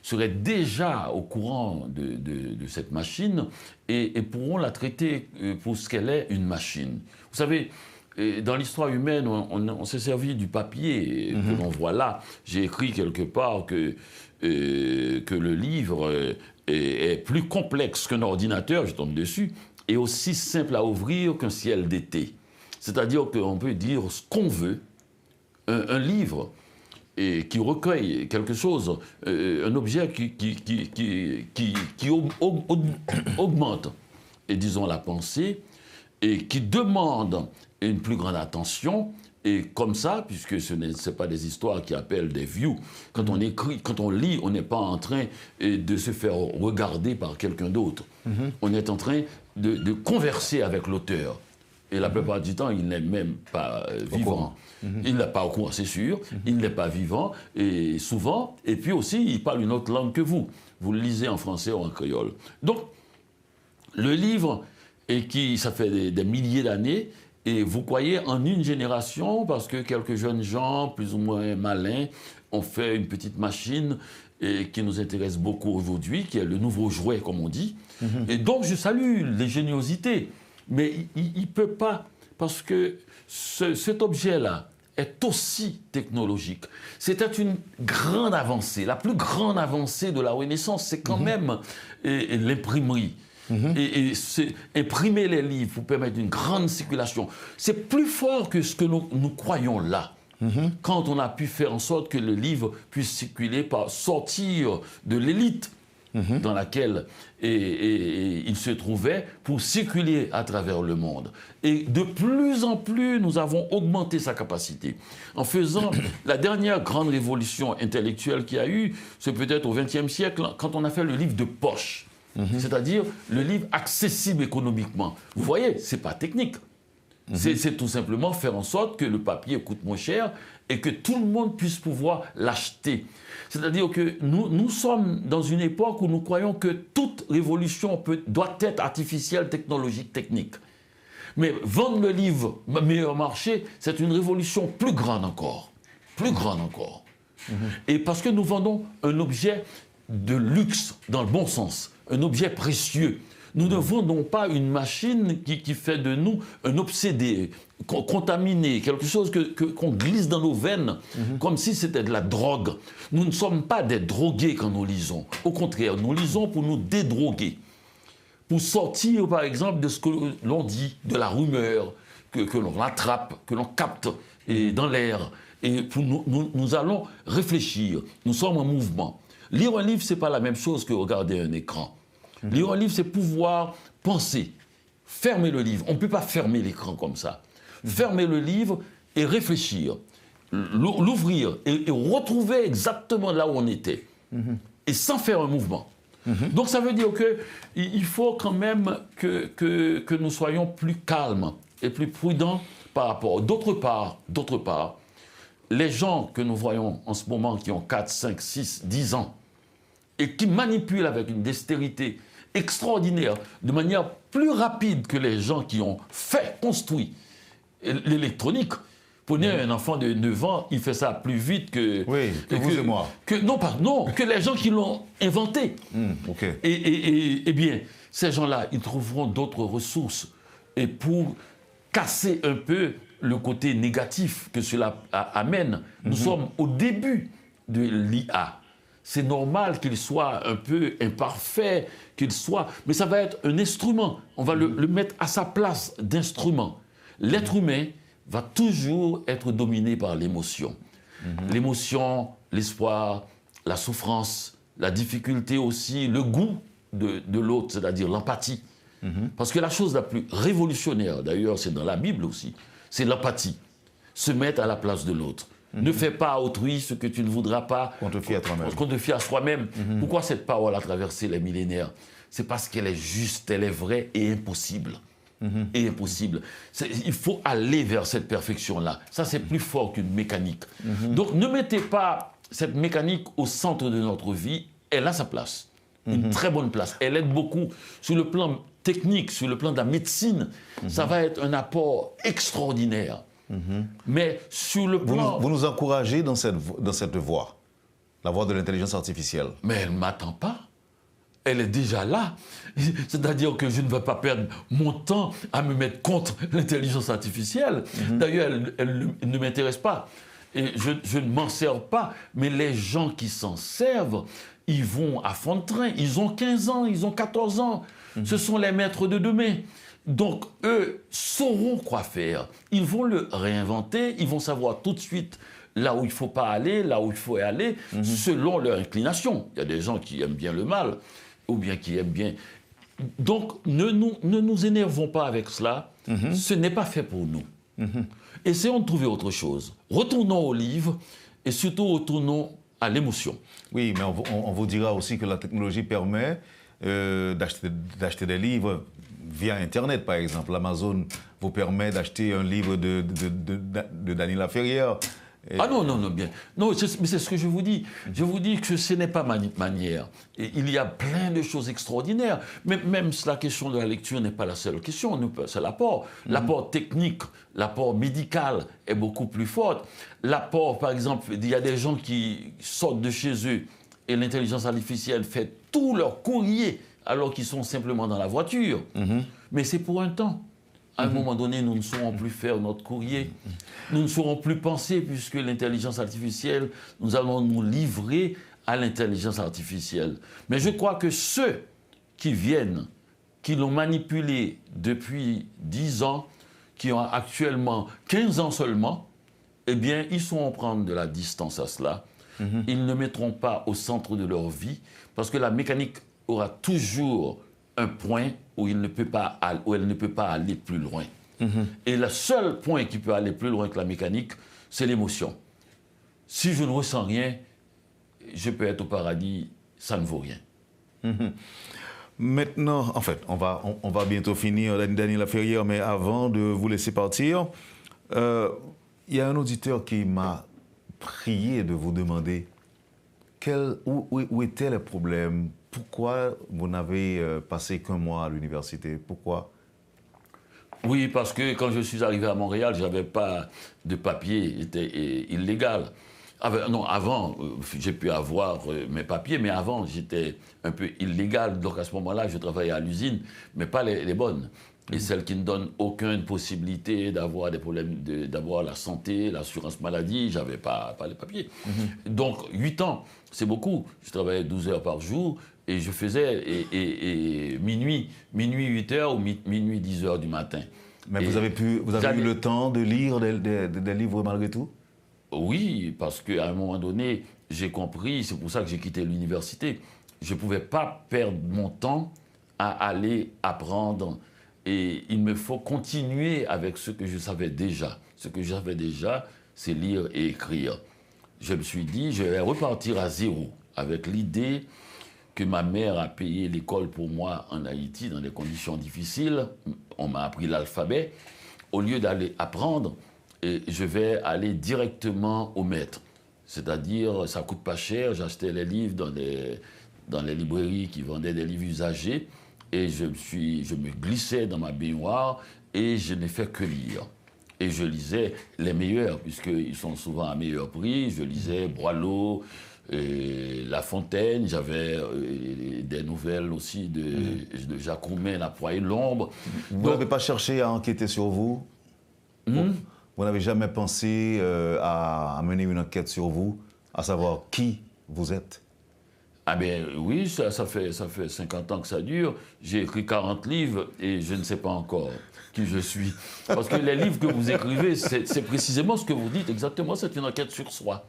seraient déjà au courant de cette machine et pourront la traiter pour ce qu'elle est, une machine. Vous savez, dans l'histoire humaine, on s'est servi du papier que l'on voit là. J'ai écrit quelque part que le livre est plus complexe qu'un ordinateur, je tombe dessus, et aussi simple à ouvrir qu'un ciel d'été. C'est-à-dire qu'on peut dire ce qu'on veut. Un livre et qui recueille quelque chose, un objet qui augmente, et disons la pensée, et qui demande une plus grande attention, et comme ça, puisque ce n'est pas des histoires qui appellent des views, quand on écrit, quand on lit, on n'est pas en train de se faire regarder par quelqu'un d'autre. On est en train de converser avec l'auteur. Et la plupart du temps, il n'est même pas vivant. Il n'est pas au courant, c'est sûr. Il n'est pas vivant, et souvent. Et puis aussi, il parle une autre langue que vous. Vous le lisez en français ou en créole. Donc, le livre, ça fait des milliers d'années, et vous croyez en une génération, parce que quelques jeunes gens, plus ou moins malins, ont fait une petite machine qui nous intéresse beaucoup aujourd'hui, qui est le nouveau jouet, comme on dit. Et donc, je salue l'ingéniosité. Mais il ne peut pas, parce que cet objet-là est aussi technologique. C'était une grande avancée, la plus grande avancée de la Renaissance, c'est quand même l'imprimerie. Et imprimer les livres pour permettre une grande circulation, c'est plus fort que ce que nous croyons là. Quand on a pu faire en sorte que le livre puisse circuler, sortir de l'élite dans laquelle il se trouvait pour circuler à travers le monde. Et de plus en plus, nous avons augmenté sa capacité. En faisant la dernière grande révolution intellectuelle qu'il y a eu, c'est peut-être au XXe siècle, quand on a fait le livre de poche, c'est-à-dire le livre accessible économiquement. Vous voyez, ce n'est pas technique. C'est tout simplement faire en sorte que le papier coûte moins cher et que tout le monde puisse pouvoir l'acheter. C'est-à-dire que nous sommes dans une époque où nous croyons que toute révolution doit être artificielle, technologique, technique. Mais vendre le livre meilleur marché, c'est une révolution plus grande encore. Plus grande encore. Et parce que nous vendons un objet de luxe, dans le bon sens, un objet précieux. Nous ne vendons pas une machine qui fait de nous un obsédé, contaminé, quelque chose qu'on glisse dans nos veines, comme si c'était de la drogue. Nous ne sommes pas des drogués quand nous lisons. Au contraire, nous lisons pour nous dédroguer. Pour sortir, par exemple, de ce que l'on dit, de la rumeur, que l'on attrape, que l'on capte dans l'air. Et nous allons réfléchir. Nous sommes en mouvement. Lire un livre, ce n'est pas la même chose que regarder un écran. Lire un livre, c'est pouvoir penser. Fermer le livre. On ne peut pas fermer l'écran comme ça. Fermer le livre et réfléchir. L'ouvrir et retrouver exactement là où on était. Et sans faire un mouvement. Donc ça veut dire qu'il faut quand même que nous soyons plus calmes et plus prudents par rapport. D'autre part, les gens que nous voyons en ce moment qui ont 4, 5, 6, 10 ans et qui manipulent avec une dextérité extraordinaire, de manière plus rapide que les gens qui ont construit l'électronique. Prenez un enfant de 9 ans, il fait ça plus vite que... Oui, que vous et moi. Non, que les gens qui l'ont inventé. Okay. Et bien, ces gens-là, ils trouveront d'autres ressources et pour casser un peu le côté négatif que cela amène. Nous sommes au début de l'IA. c'est normal qu'il soit un peu imparfait, mais ça va être un instrument. On va le mettre à sa place d'instrument. L'être humain va toujours être dominé par l'émotion. L'émotion, l'espoir, la souffrance, la difficulté aussi, le goût de l'autre, c'est-à-dire l'empathie. Parce que la chose la plus révolutionnaire, d'ailleurs, c'est dans la Bible aussi, c'est l'empathie. Se mettre à la place de l'autre. Ne fais pas à autrui ce que tu ne voudras pas. Qu'on te fie à toi-même. Qu'on te fie à soi-même. Pourquoi cette parole a traversé les millénaires? C'est parce qu'elle est juste, elle est vraie et impossible. Et impossible. Il faut aller vers cette perfection-là. Ça, c'est plus fort qu'une mécanique. Donc, ne mettez pas cette mécanique au centre de notre vie. Elle a sa place. Une très bonne place. Elle aide beaucoup sur le plan technique, sur le plan de la médecine. Ça va être un apport extraordinaire. Mais sur le plan... Vous nous encouragez dans cette voie, la voie de l'intelligence artificielle. Mais elle ne m'attend pas. Elle est déjà là. C'est-à-dire que je ne vais pas perdre mon temps à me mettre contre l'intelligence artificielle. D'ailleurs, elle ne m'intéresse pas. Et je ne m'en sers pas. Mais les gens qui s'en servent, ils vont à fond de train. Ils ont 15 ans, ils ont 14 ans. Ce sont les maîtres de demain. Donc, eux sauront quoi faire. Ils vont le réinventer, ils vont savoir tout de suite là où il ne faut pas aller, là où il faut aller, selon leur inclination. Il y a des gens qui aiment bien le mal, ou bien qui aiment bien... Donc, ne nous énervons pas avec cela. Ce n'est pas fait pour nous. Essayons de trouver autre chose. Retournons au livre, et surtout retournons à l'émotion. Oui, mais on vous dira aussi que la technologie permet d'acheter des livres via Internet, par exemple. Amazon vous permet d'acheter un livre de Daniel Laferrière. Ah non, bien. Non, mais c'est ce que je vous dis. Je vous dis que ce n'est pas ma manière. Et il y a plein de choses extraordinaires. Mais même la question de la lecture n'est pas la seule question. C'est l'apport. L'apport technique, l'apport médical est beaucoup plus fort. L'apport, par exemple, il y a des gens qui sortent de chez eux et l'intelligence artificielle fait tout leur courrier alors qu'ils sont simplement dans la voiture. Mais c'est pour un temps. À un moment donné, nous ne saurons plus faire notre courrier. Nous ne saurons plus penser, puisque l'intelligence artificielle, nous allons nous livrer à l'intelligence artificielle. Mais je crois que ceux qui viennent, qui l'ont manipulé depuis 10 ans, qui ont actuellement 15 ans seulement, eh bien, ils sauront prendre de la distance à cela. Ils ne mettront pas au centre de leur vie, parce que la mécanique aura toujours un point où elle ne peut pas aller plus loin. Et le seul point qui peut aller plus loin que la mécanique, c'est l'émotion. Si je ne ressens rien, je peux être au paradis, ça ne vaut rien. Maintenant, en fait, on va bientôt finir, Daniel Laferrière, mais avant de vous laisser partir, il y a un auditeur qui m'a prié de vous demander où étaient les problèmes. Pourquoi vous n'avez passé qu'un mois à l'université? Pourquoi? Oui, parce que quand je suis arrivé à Montréal, je n'avais pas de papier, j'étais illégal. Avant, j'ai pu avoir mes papiers, mais avant, j'étais un peu illégal. Donc à ce moment-là, je travaillais à l'usine, mais pas les bonnes. Et celles qui ne donnent aucune possibilité d'avoir des problèmes, d'avoir la santé, l'assurance maladie, je n'avais pas les papiers. Donc 8 ans, c'est beaucoup. Je travaillais 12 heures par jour. Et je faisais minuit 8 heures ou minuit 10 heures du matin. Mais vous avez eu le temps de lire des livres malgré tout? Oui, parce qu'à un moment donné, j'ai compris, c'est pour ça que j'ai quitté l'université. Je ne pouvais pas perdre mon temps à aller apprendre. Et il me faut continuer avec ce que je savais déjà. Ce que je savais déjà, c'est lire et écrire. Je me suis dit, je vais repartir à zéro avec l'idée que ma mère a payé l'école pour moi en Haïti dans des conditions difficiles. On m'a appris l'alphabet. Au lieu d'aller apprendre, je vais aller directement au maître. C'est-à-dire, ça ne coûte pas cher. J'achetais les livres dans les librairies qui vendaient des livres usagés. Et je me glissais dans ma baignoire et je n'ai fait que lire. Et je lisais les meilleurs, puisqu'ils sont souvent à meilleur prix. Je lisais Boileau, La Fontaine, j'avais des nouvelles aussi de Jacques Roumain, La Proie et l'Ombre. Vous n'avez pas cherché à enquêter sur vous? Vous n'avez jamais pensé à mener une enquête sur vous, à savoir qui vous êtes? Ah ben oui, ça fait 50 ans que ça dure. J'ai écrit 40 livres et je ne sais pas encore qui je suis. Parce que les livres que vous écrivez, c'est précisément ce que vous dites, exactement, c'est une enquête sur soi.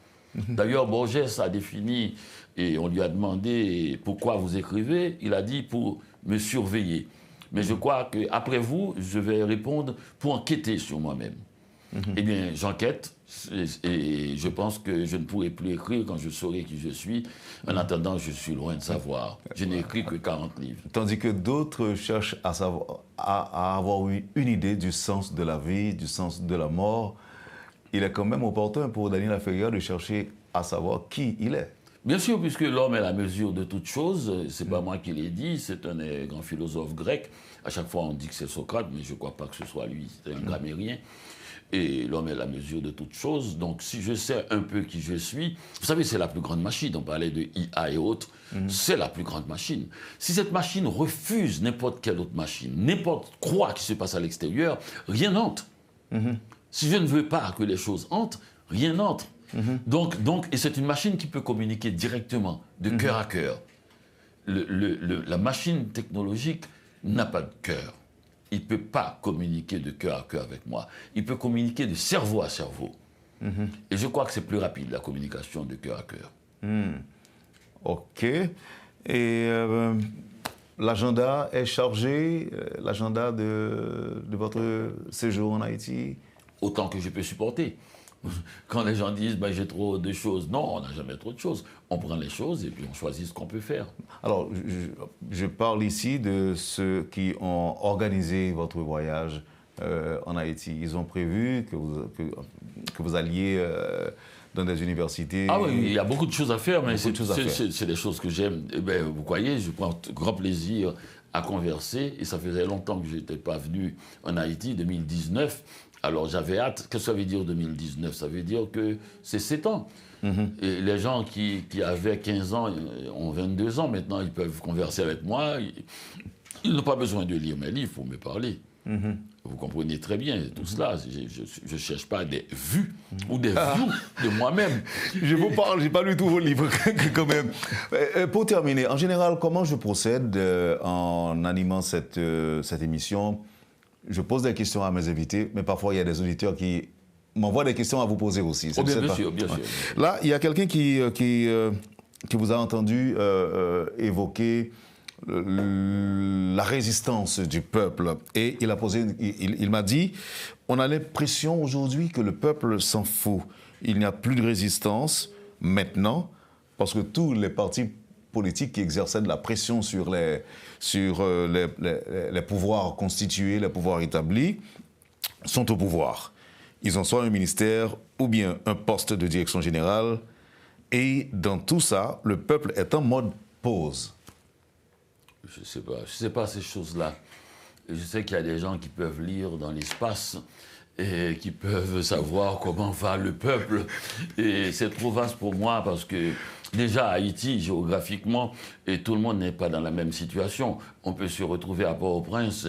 D'ailleurs, Borges a défini, et on lui a demandé pourquoi vous écrivez, il a dit pour me surveiller. Mais je crois qu'après vous, je vais répondre pour enquêter sur moi-même. Eh bien, j'enquête et je pense que je ne pourrai plus écrire quand je saurai qui je suis. En attendant, je suis loin de savoir. Je n'ai écrit que 40 livres. Tandis que d'autres cherchent à avoir une idée du sens de la vie, du sens de la mort. Il est quand même opportun pour Daniel Laferrière de chercher à savoir qui il est. Bien sûr, puisque l'homme est la mesure de toute chose, c'est pas moi qui l'ai dit, c'est un grand philosophe grec. À chaque fois, on dit que c'est Socrate, mais je ne crois pas que ce soit lui, c'est un grammairien. Et l'homme est la mesure de toute chose. Donc, si je sais un peu qui je suis, vous savez, c'est la plus grande machine. On parlait de IA et autres. C'est la plus grande machine. Si cette machine refuse n'importe quelle autre machine, n'importe quoi qui se passe à l'extérieur, rien n'entre. Si je ne veux pas que les choses entrent, rien n'entre. Donc, et c'est une machine qui peut communiquer directement, de cœur à cœur. La machine technologique n'a pas de cœur. Il ne peut pas communiquer de cœur à cœur avec moi. Il peut communiquer de cerveau à cerveau. Et je crois que c'est plus rapide, la communication de cœur à cœur. OK. Et l'agenda est chargé, l'agenda de votre séjour en Haïti? Autant que je peux supporter. Quand les gens disent ben, j'ai trop de choses, non, on n'a jamais trop de choses. On prend les choses et puis on choisit ce qu'on peut faire. Alors, je parle ici de ceux qui ont organisé votre voyage en Haïti. Ils ont prévu que vous alliez dans des universités. Ah oui, il y a beaucoup de choses à faire, mais c'est des choses que j'aime. Eh ben, vous voyez, je prends grand plaisir à converser et ça faisait longtemps que je n'étais pas venu en Haïti, 2019. Alors j'avais hâte. Qu'est-ce que ça veut dire 2019? Ça veut dire que c'est 7 ans. Et les gens qui avaient 15 ans ont 22 ans maintenant, ils peuvent converser avec moi. Ils n'ont pas besoin de lire mes livres pour me parler. Vous comprenez très bien tout cela. Je ne cherche pas des vues ou des views de moi-même. Je vous parle, je n'ai pas lu tous vos livres quand même. Pour terminer, en général, comment je procède en animant cette émission? Je pose des questions à mes invités, mais parfois il y a des auditeurs qui m'envoient des questions à vous poser aussi. Oh, bien sûr. Là, il y a quelqu'un qui vous a entendu évoquer la résistance du peuple. Et il m'a dit, on a l'impression aujourd'hui que le peuple s'en fout. Il n'y a plus de résistance maintenant, parce que tous les partis politiques qui exerçaient de la pression sur les pouvoirs constitués, les pouvoirs établis, sont au pouvoir. Ils ont soit un ministère ou bien un poste de direction générale. Et dans tout ça, le peuple est en mode pause. Je ne sais pas ces choses-là. Je sais qu'il y a des gens qui peuvent lire dans l'espace et qui peuvent savoir comment va le peuple. Et c'est trop vaste pour moi parce que déjà, Haïti, géographiquement, et tout le monde n'est pas dans la même situation. On peut se retrouver à Port-au-Prince,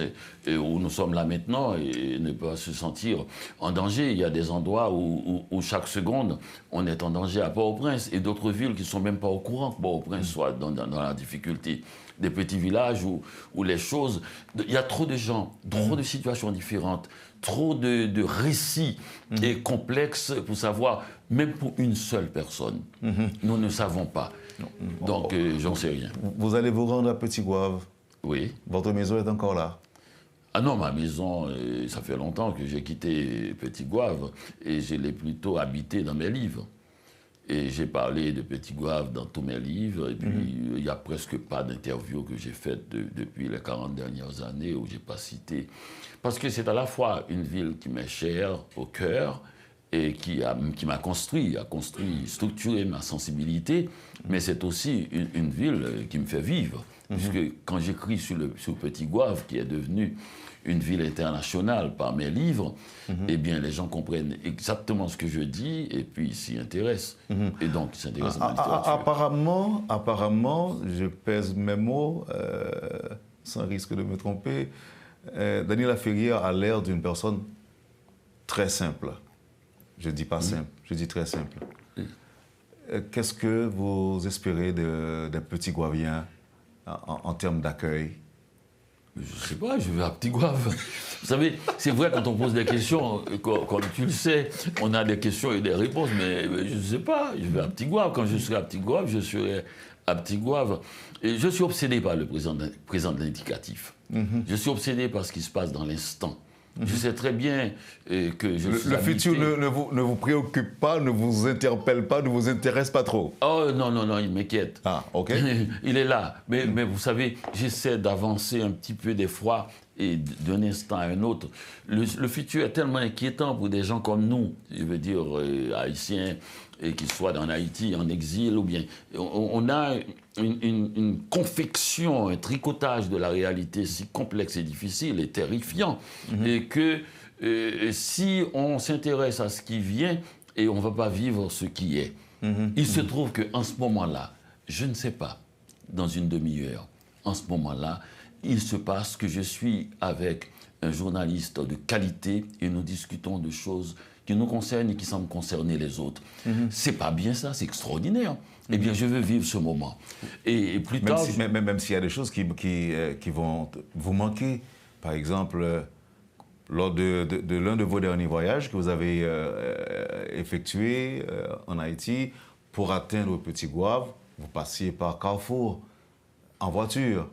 où nous sommes là maintenant, et ne pas se sentir en danger. Il y a des endroits où chaque seconde, on est en danger à Port-au-Prince, et d'autres villes qui ne sont même pas au courant que Port-au-Prince soit dans la difficulté. Des petits villages où les choses... Il y a trop de gens, trop de situations différentes, trop de récits et complexes pour savoir, même pour une seule personne. Nous ne savons pas. Donc, j'en sais rien. Vous allez vous rendre à Petit Goâve? Oui. Votre maison est encore là? Ah non, ma maison, ça fait longtemps que j'ai quitté Petit Goâve et je l'ai plutôt habité dans mes livres. Et j'ai parlé de Petit Goâve dans tous mes livres. Et puis, il n'y a presque pas d'interview que j'ai faite depuis les 40 dernières années où je n'ai pas cité. Parce que c'est à la fois une ville qui m'est chère au cœur et qui m'a construit, structuré ma sensibilité, mais c'est aussi une ville qui me fait vivre. Puisque quand j'écris sur Petit Goâve, qui est devenu une ville internationale par mes livres, eh bien, les gens comprennent exactement ce que je dis et puis ils s'y intéressent. Et donc, ils s'intéressent à ma littérature. Apparemment, je pèse mes mots, sans risque de me tromper, Daniel Laferrière a l'air d'une personne très simple. Je ne dis pas simple, je dis très simple. qu'est-ce que vous espérez des petits Gouaviens en termes d'accueil? Je ne sais pas, je vais à Petit Gouave. Vous savez, c'est vrai, quand on pose des questions, comme tu le sais, on a des questions et des réponses, mais je ne sais pas, je vais à Petit Gouave. Quand je serai à Petit Gouave, je serai à Petit Gouave. Et je suis obsédé par le présent de l'indicatif. Je suis obsédé par ce qui se passe dans l'instant. Je sais très bien que je suis Le habité... futur ne vous préoccupe pas, ne vous interpelle pas, ne vous intéresse pas trop? Oh non, il m'inquiète. Ah, ok. Il est là. Mais vous savez, j'essaie d'avancer un petit peu des fois et d'un instant à un autre. Le futur est tellement inquiétant pour des gens comme nous, je veux dire haïtiens, et qu'ils soient en Haïti, en exil, ou bien... On a une confection, un tricotage de la réalité si complexe et difficile et terrifiant, et que si on s'intéresse à ce qui vient, et on ne va pas vivre ce qui est. Il se trouve qu'en ce moment-là, je ne sais pas, dans une demi-heure, en ce moment-là, il se passe que je suis avec un journaliste de qualité et nous discutons de choses qui nous concernent et qui semblent concerner les autres. C'est pas bien ça, c'est extraordinaire. Eh bien, je veux vivre ce moment. Et plus tard... Même s'il y a des choses qui vont vous manquer, par exemple, lors de l'un de vos derniers voyages que vous avez effectué en Haïti, pour atteindre Petit Gouave, vous passiez par Carrefour en voiture.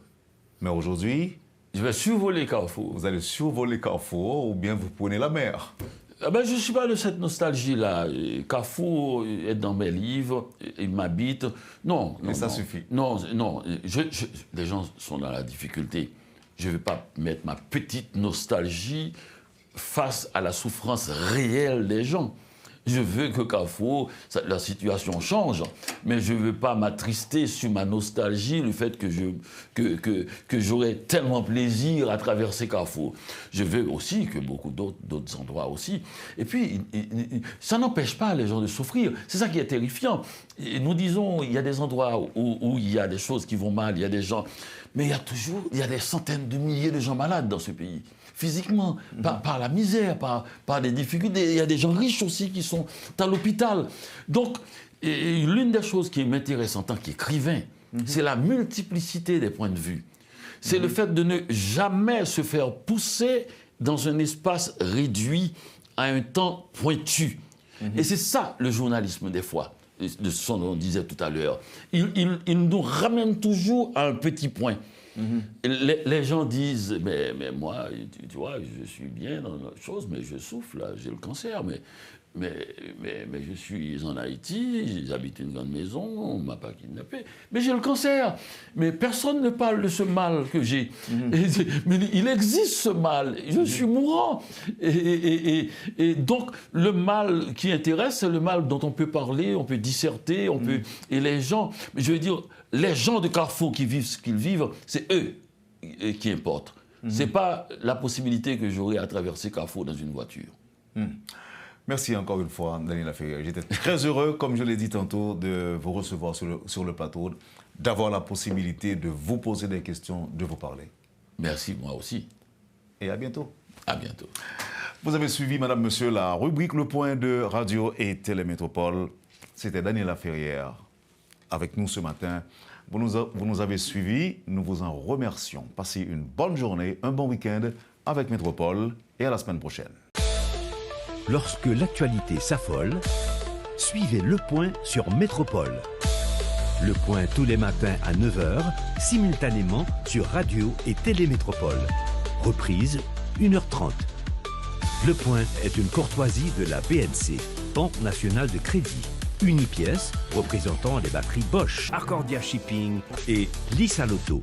Mais aujourd'hui... Je vais survoler Carrefour. Vous allez survoler Carrefour ou bien vous prenez la mer? Je ne suis pas de cette nostalgie-là. Carrefour est dans mes livres, il m'habite. Non. Et ça suffit? Non. Les gens sont dans la difficulté. Je ne vais pas mettre ma petite nostalgie face à la souffrance réelle des gens. Je veux que Carrefour, la situation change, mais je ne veux pas m'attrister sur ma nostalgie, le fait que j'aurai tellement plaisir à traverser Carrefour. Je veux aussi que beaucoup d'autres endroits aussi. Et puis, ça n'empêche pas les gens de souffrir. C'est ça qui est terrifiant. Et nous disons, il y a des endroits où il y a des choses qui vont mal, il y a des gens... Mais il y a des centaines de milliers de gens malades dans ce pays. Physiquement, par la misère, par des difficultés. Il y a des gens riches aussi qui sont à l'hôpital. Donc, l'une des choses qui m'intéresse en tant qu'écrivain, c'est la multiplicité des points de vue. C'est le fait de ne jamais se faire pousser dans un espace réduit à un temps pointu. Et c'est ça le journalisme des fois, de ce qu'on disait tout à l'heure. Il nous ramène toujours à un petit point. Les gens disent, mais moi, tu vois, je suis bien dans la chose, mais je souffre, là, j'ai le cancer, mais je suis en Haïti, j'habite une grande maison, on ne m'a pas kidnappé, mais j'ai le cancer. Mais personne ne parle de ce mal que j'ai. Mais il existe ce mal, je suis mourant. Et donc, le mal qui intéresse, c'est le mal dont on peut parler, on peut disserter, et les gens, je veux dire, les gens de Carrefour qui vivent ce qu'ils vivent, c'est eux qui importent. Ce n'est pas la possibilité que j'aurai à traverser Carrefour dans une voiture. Merci encore une fois, Daniel Laferrière. J'étais très heureux, comme je l'ai dit tantôt, de vous recevoir sur le plateau, d'avoir la possibilité de vous poser des questions, de vous parler. Merci, moi aussi. Et à bientôt. À bientôt. Vous avez suivi, madame, monsieur, la rubrique Le Point de Radio et Télémétropole. C'était Daniel Laferrière avec nous ce matin. Vous nous avez suivis, nous vous en remercions. Passez une bonne journée, un bon week-end avec Métropole et à la semaine prochaine. Lorsque l'actualité s'affole, suivez Le Point sur Métropole. Le Point tous les matins à 9h, simultanément sur Radio et Télémétropole. Reprise 1h30. Le Point est une courtoisie de la BNC, Banque nationale de crédit. Unipièce, représentant les batteries Bosch, Accordia Shipping et Lisa Lotto.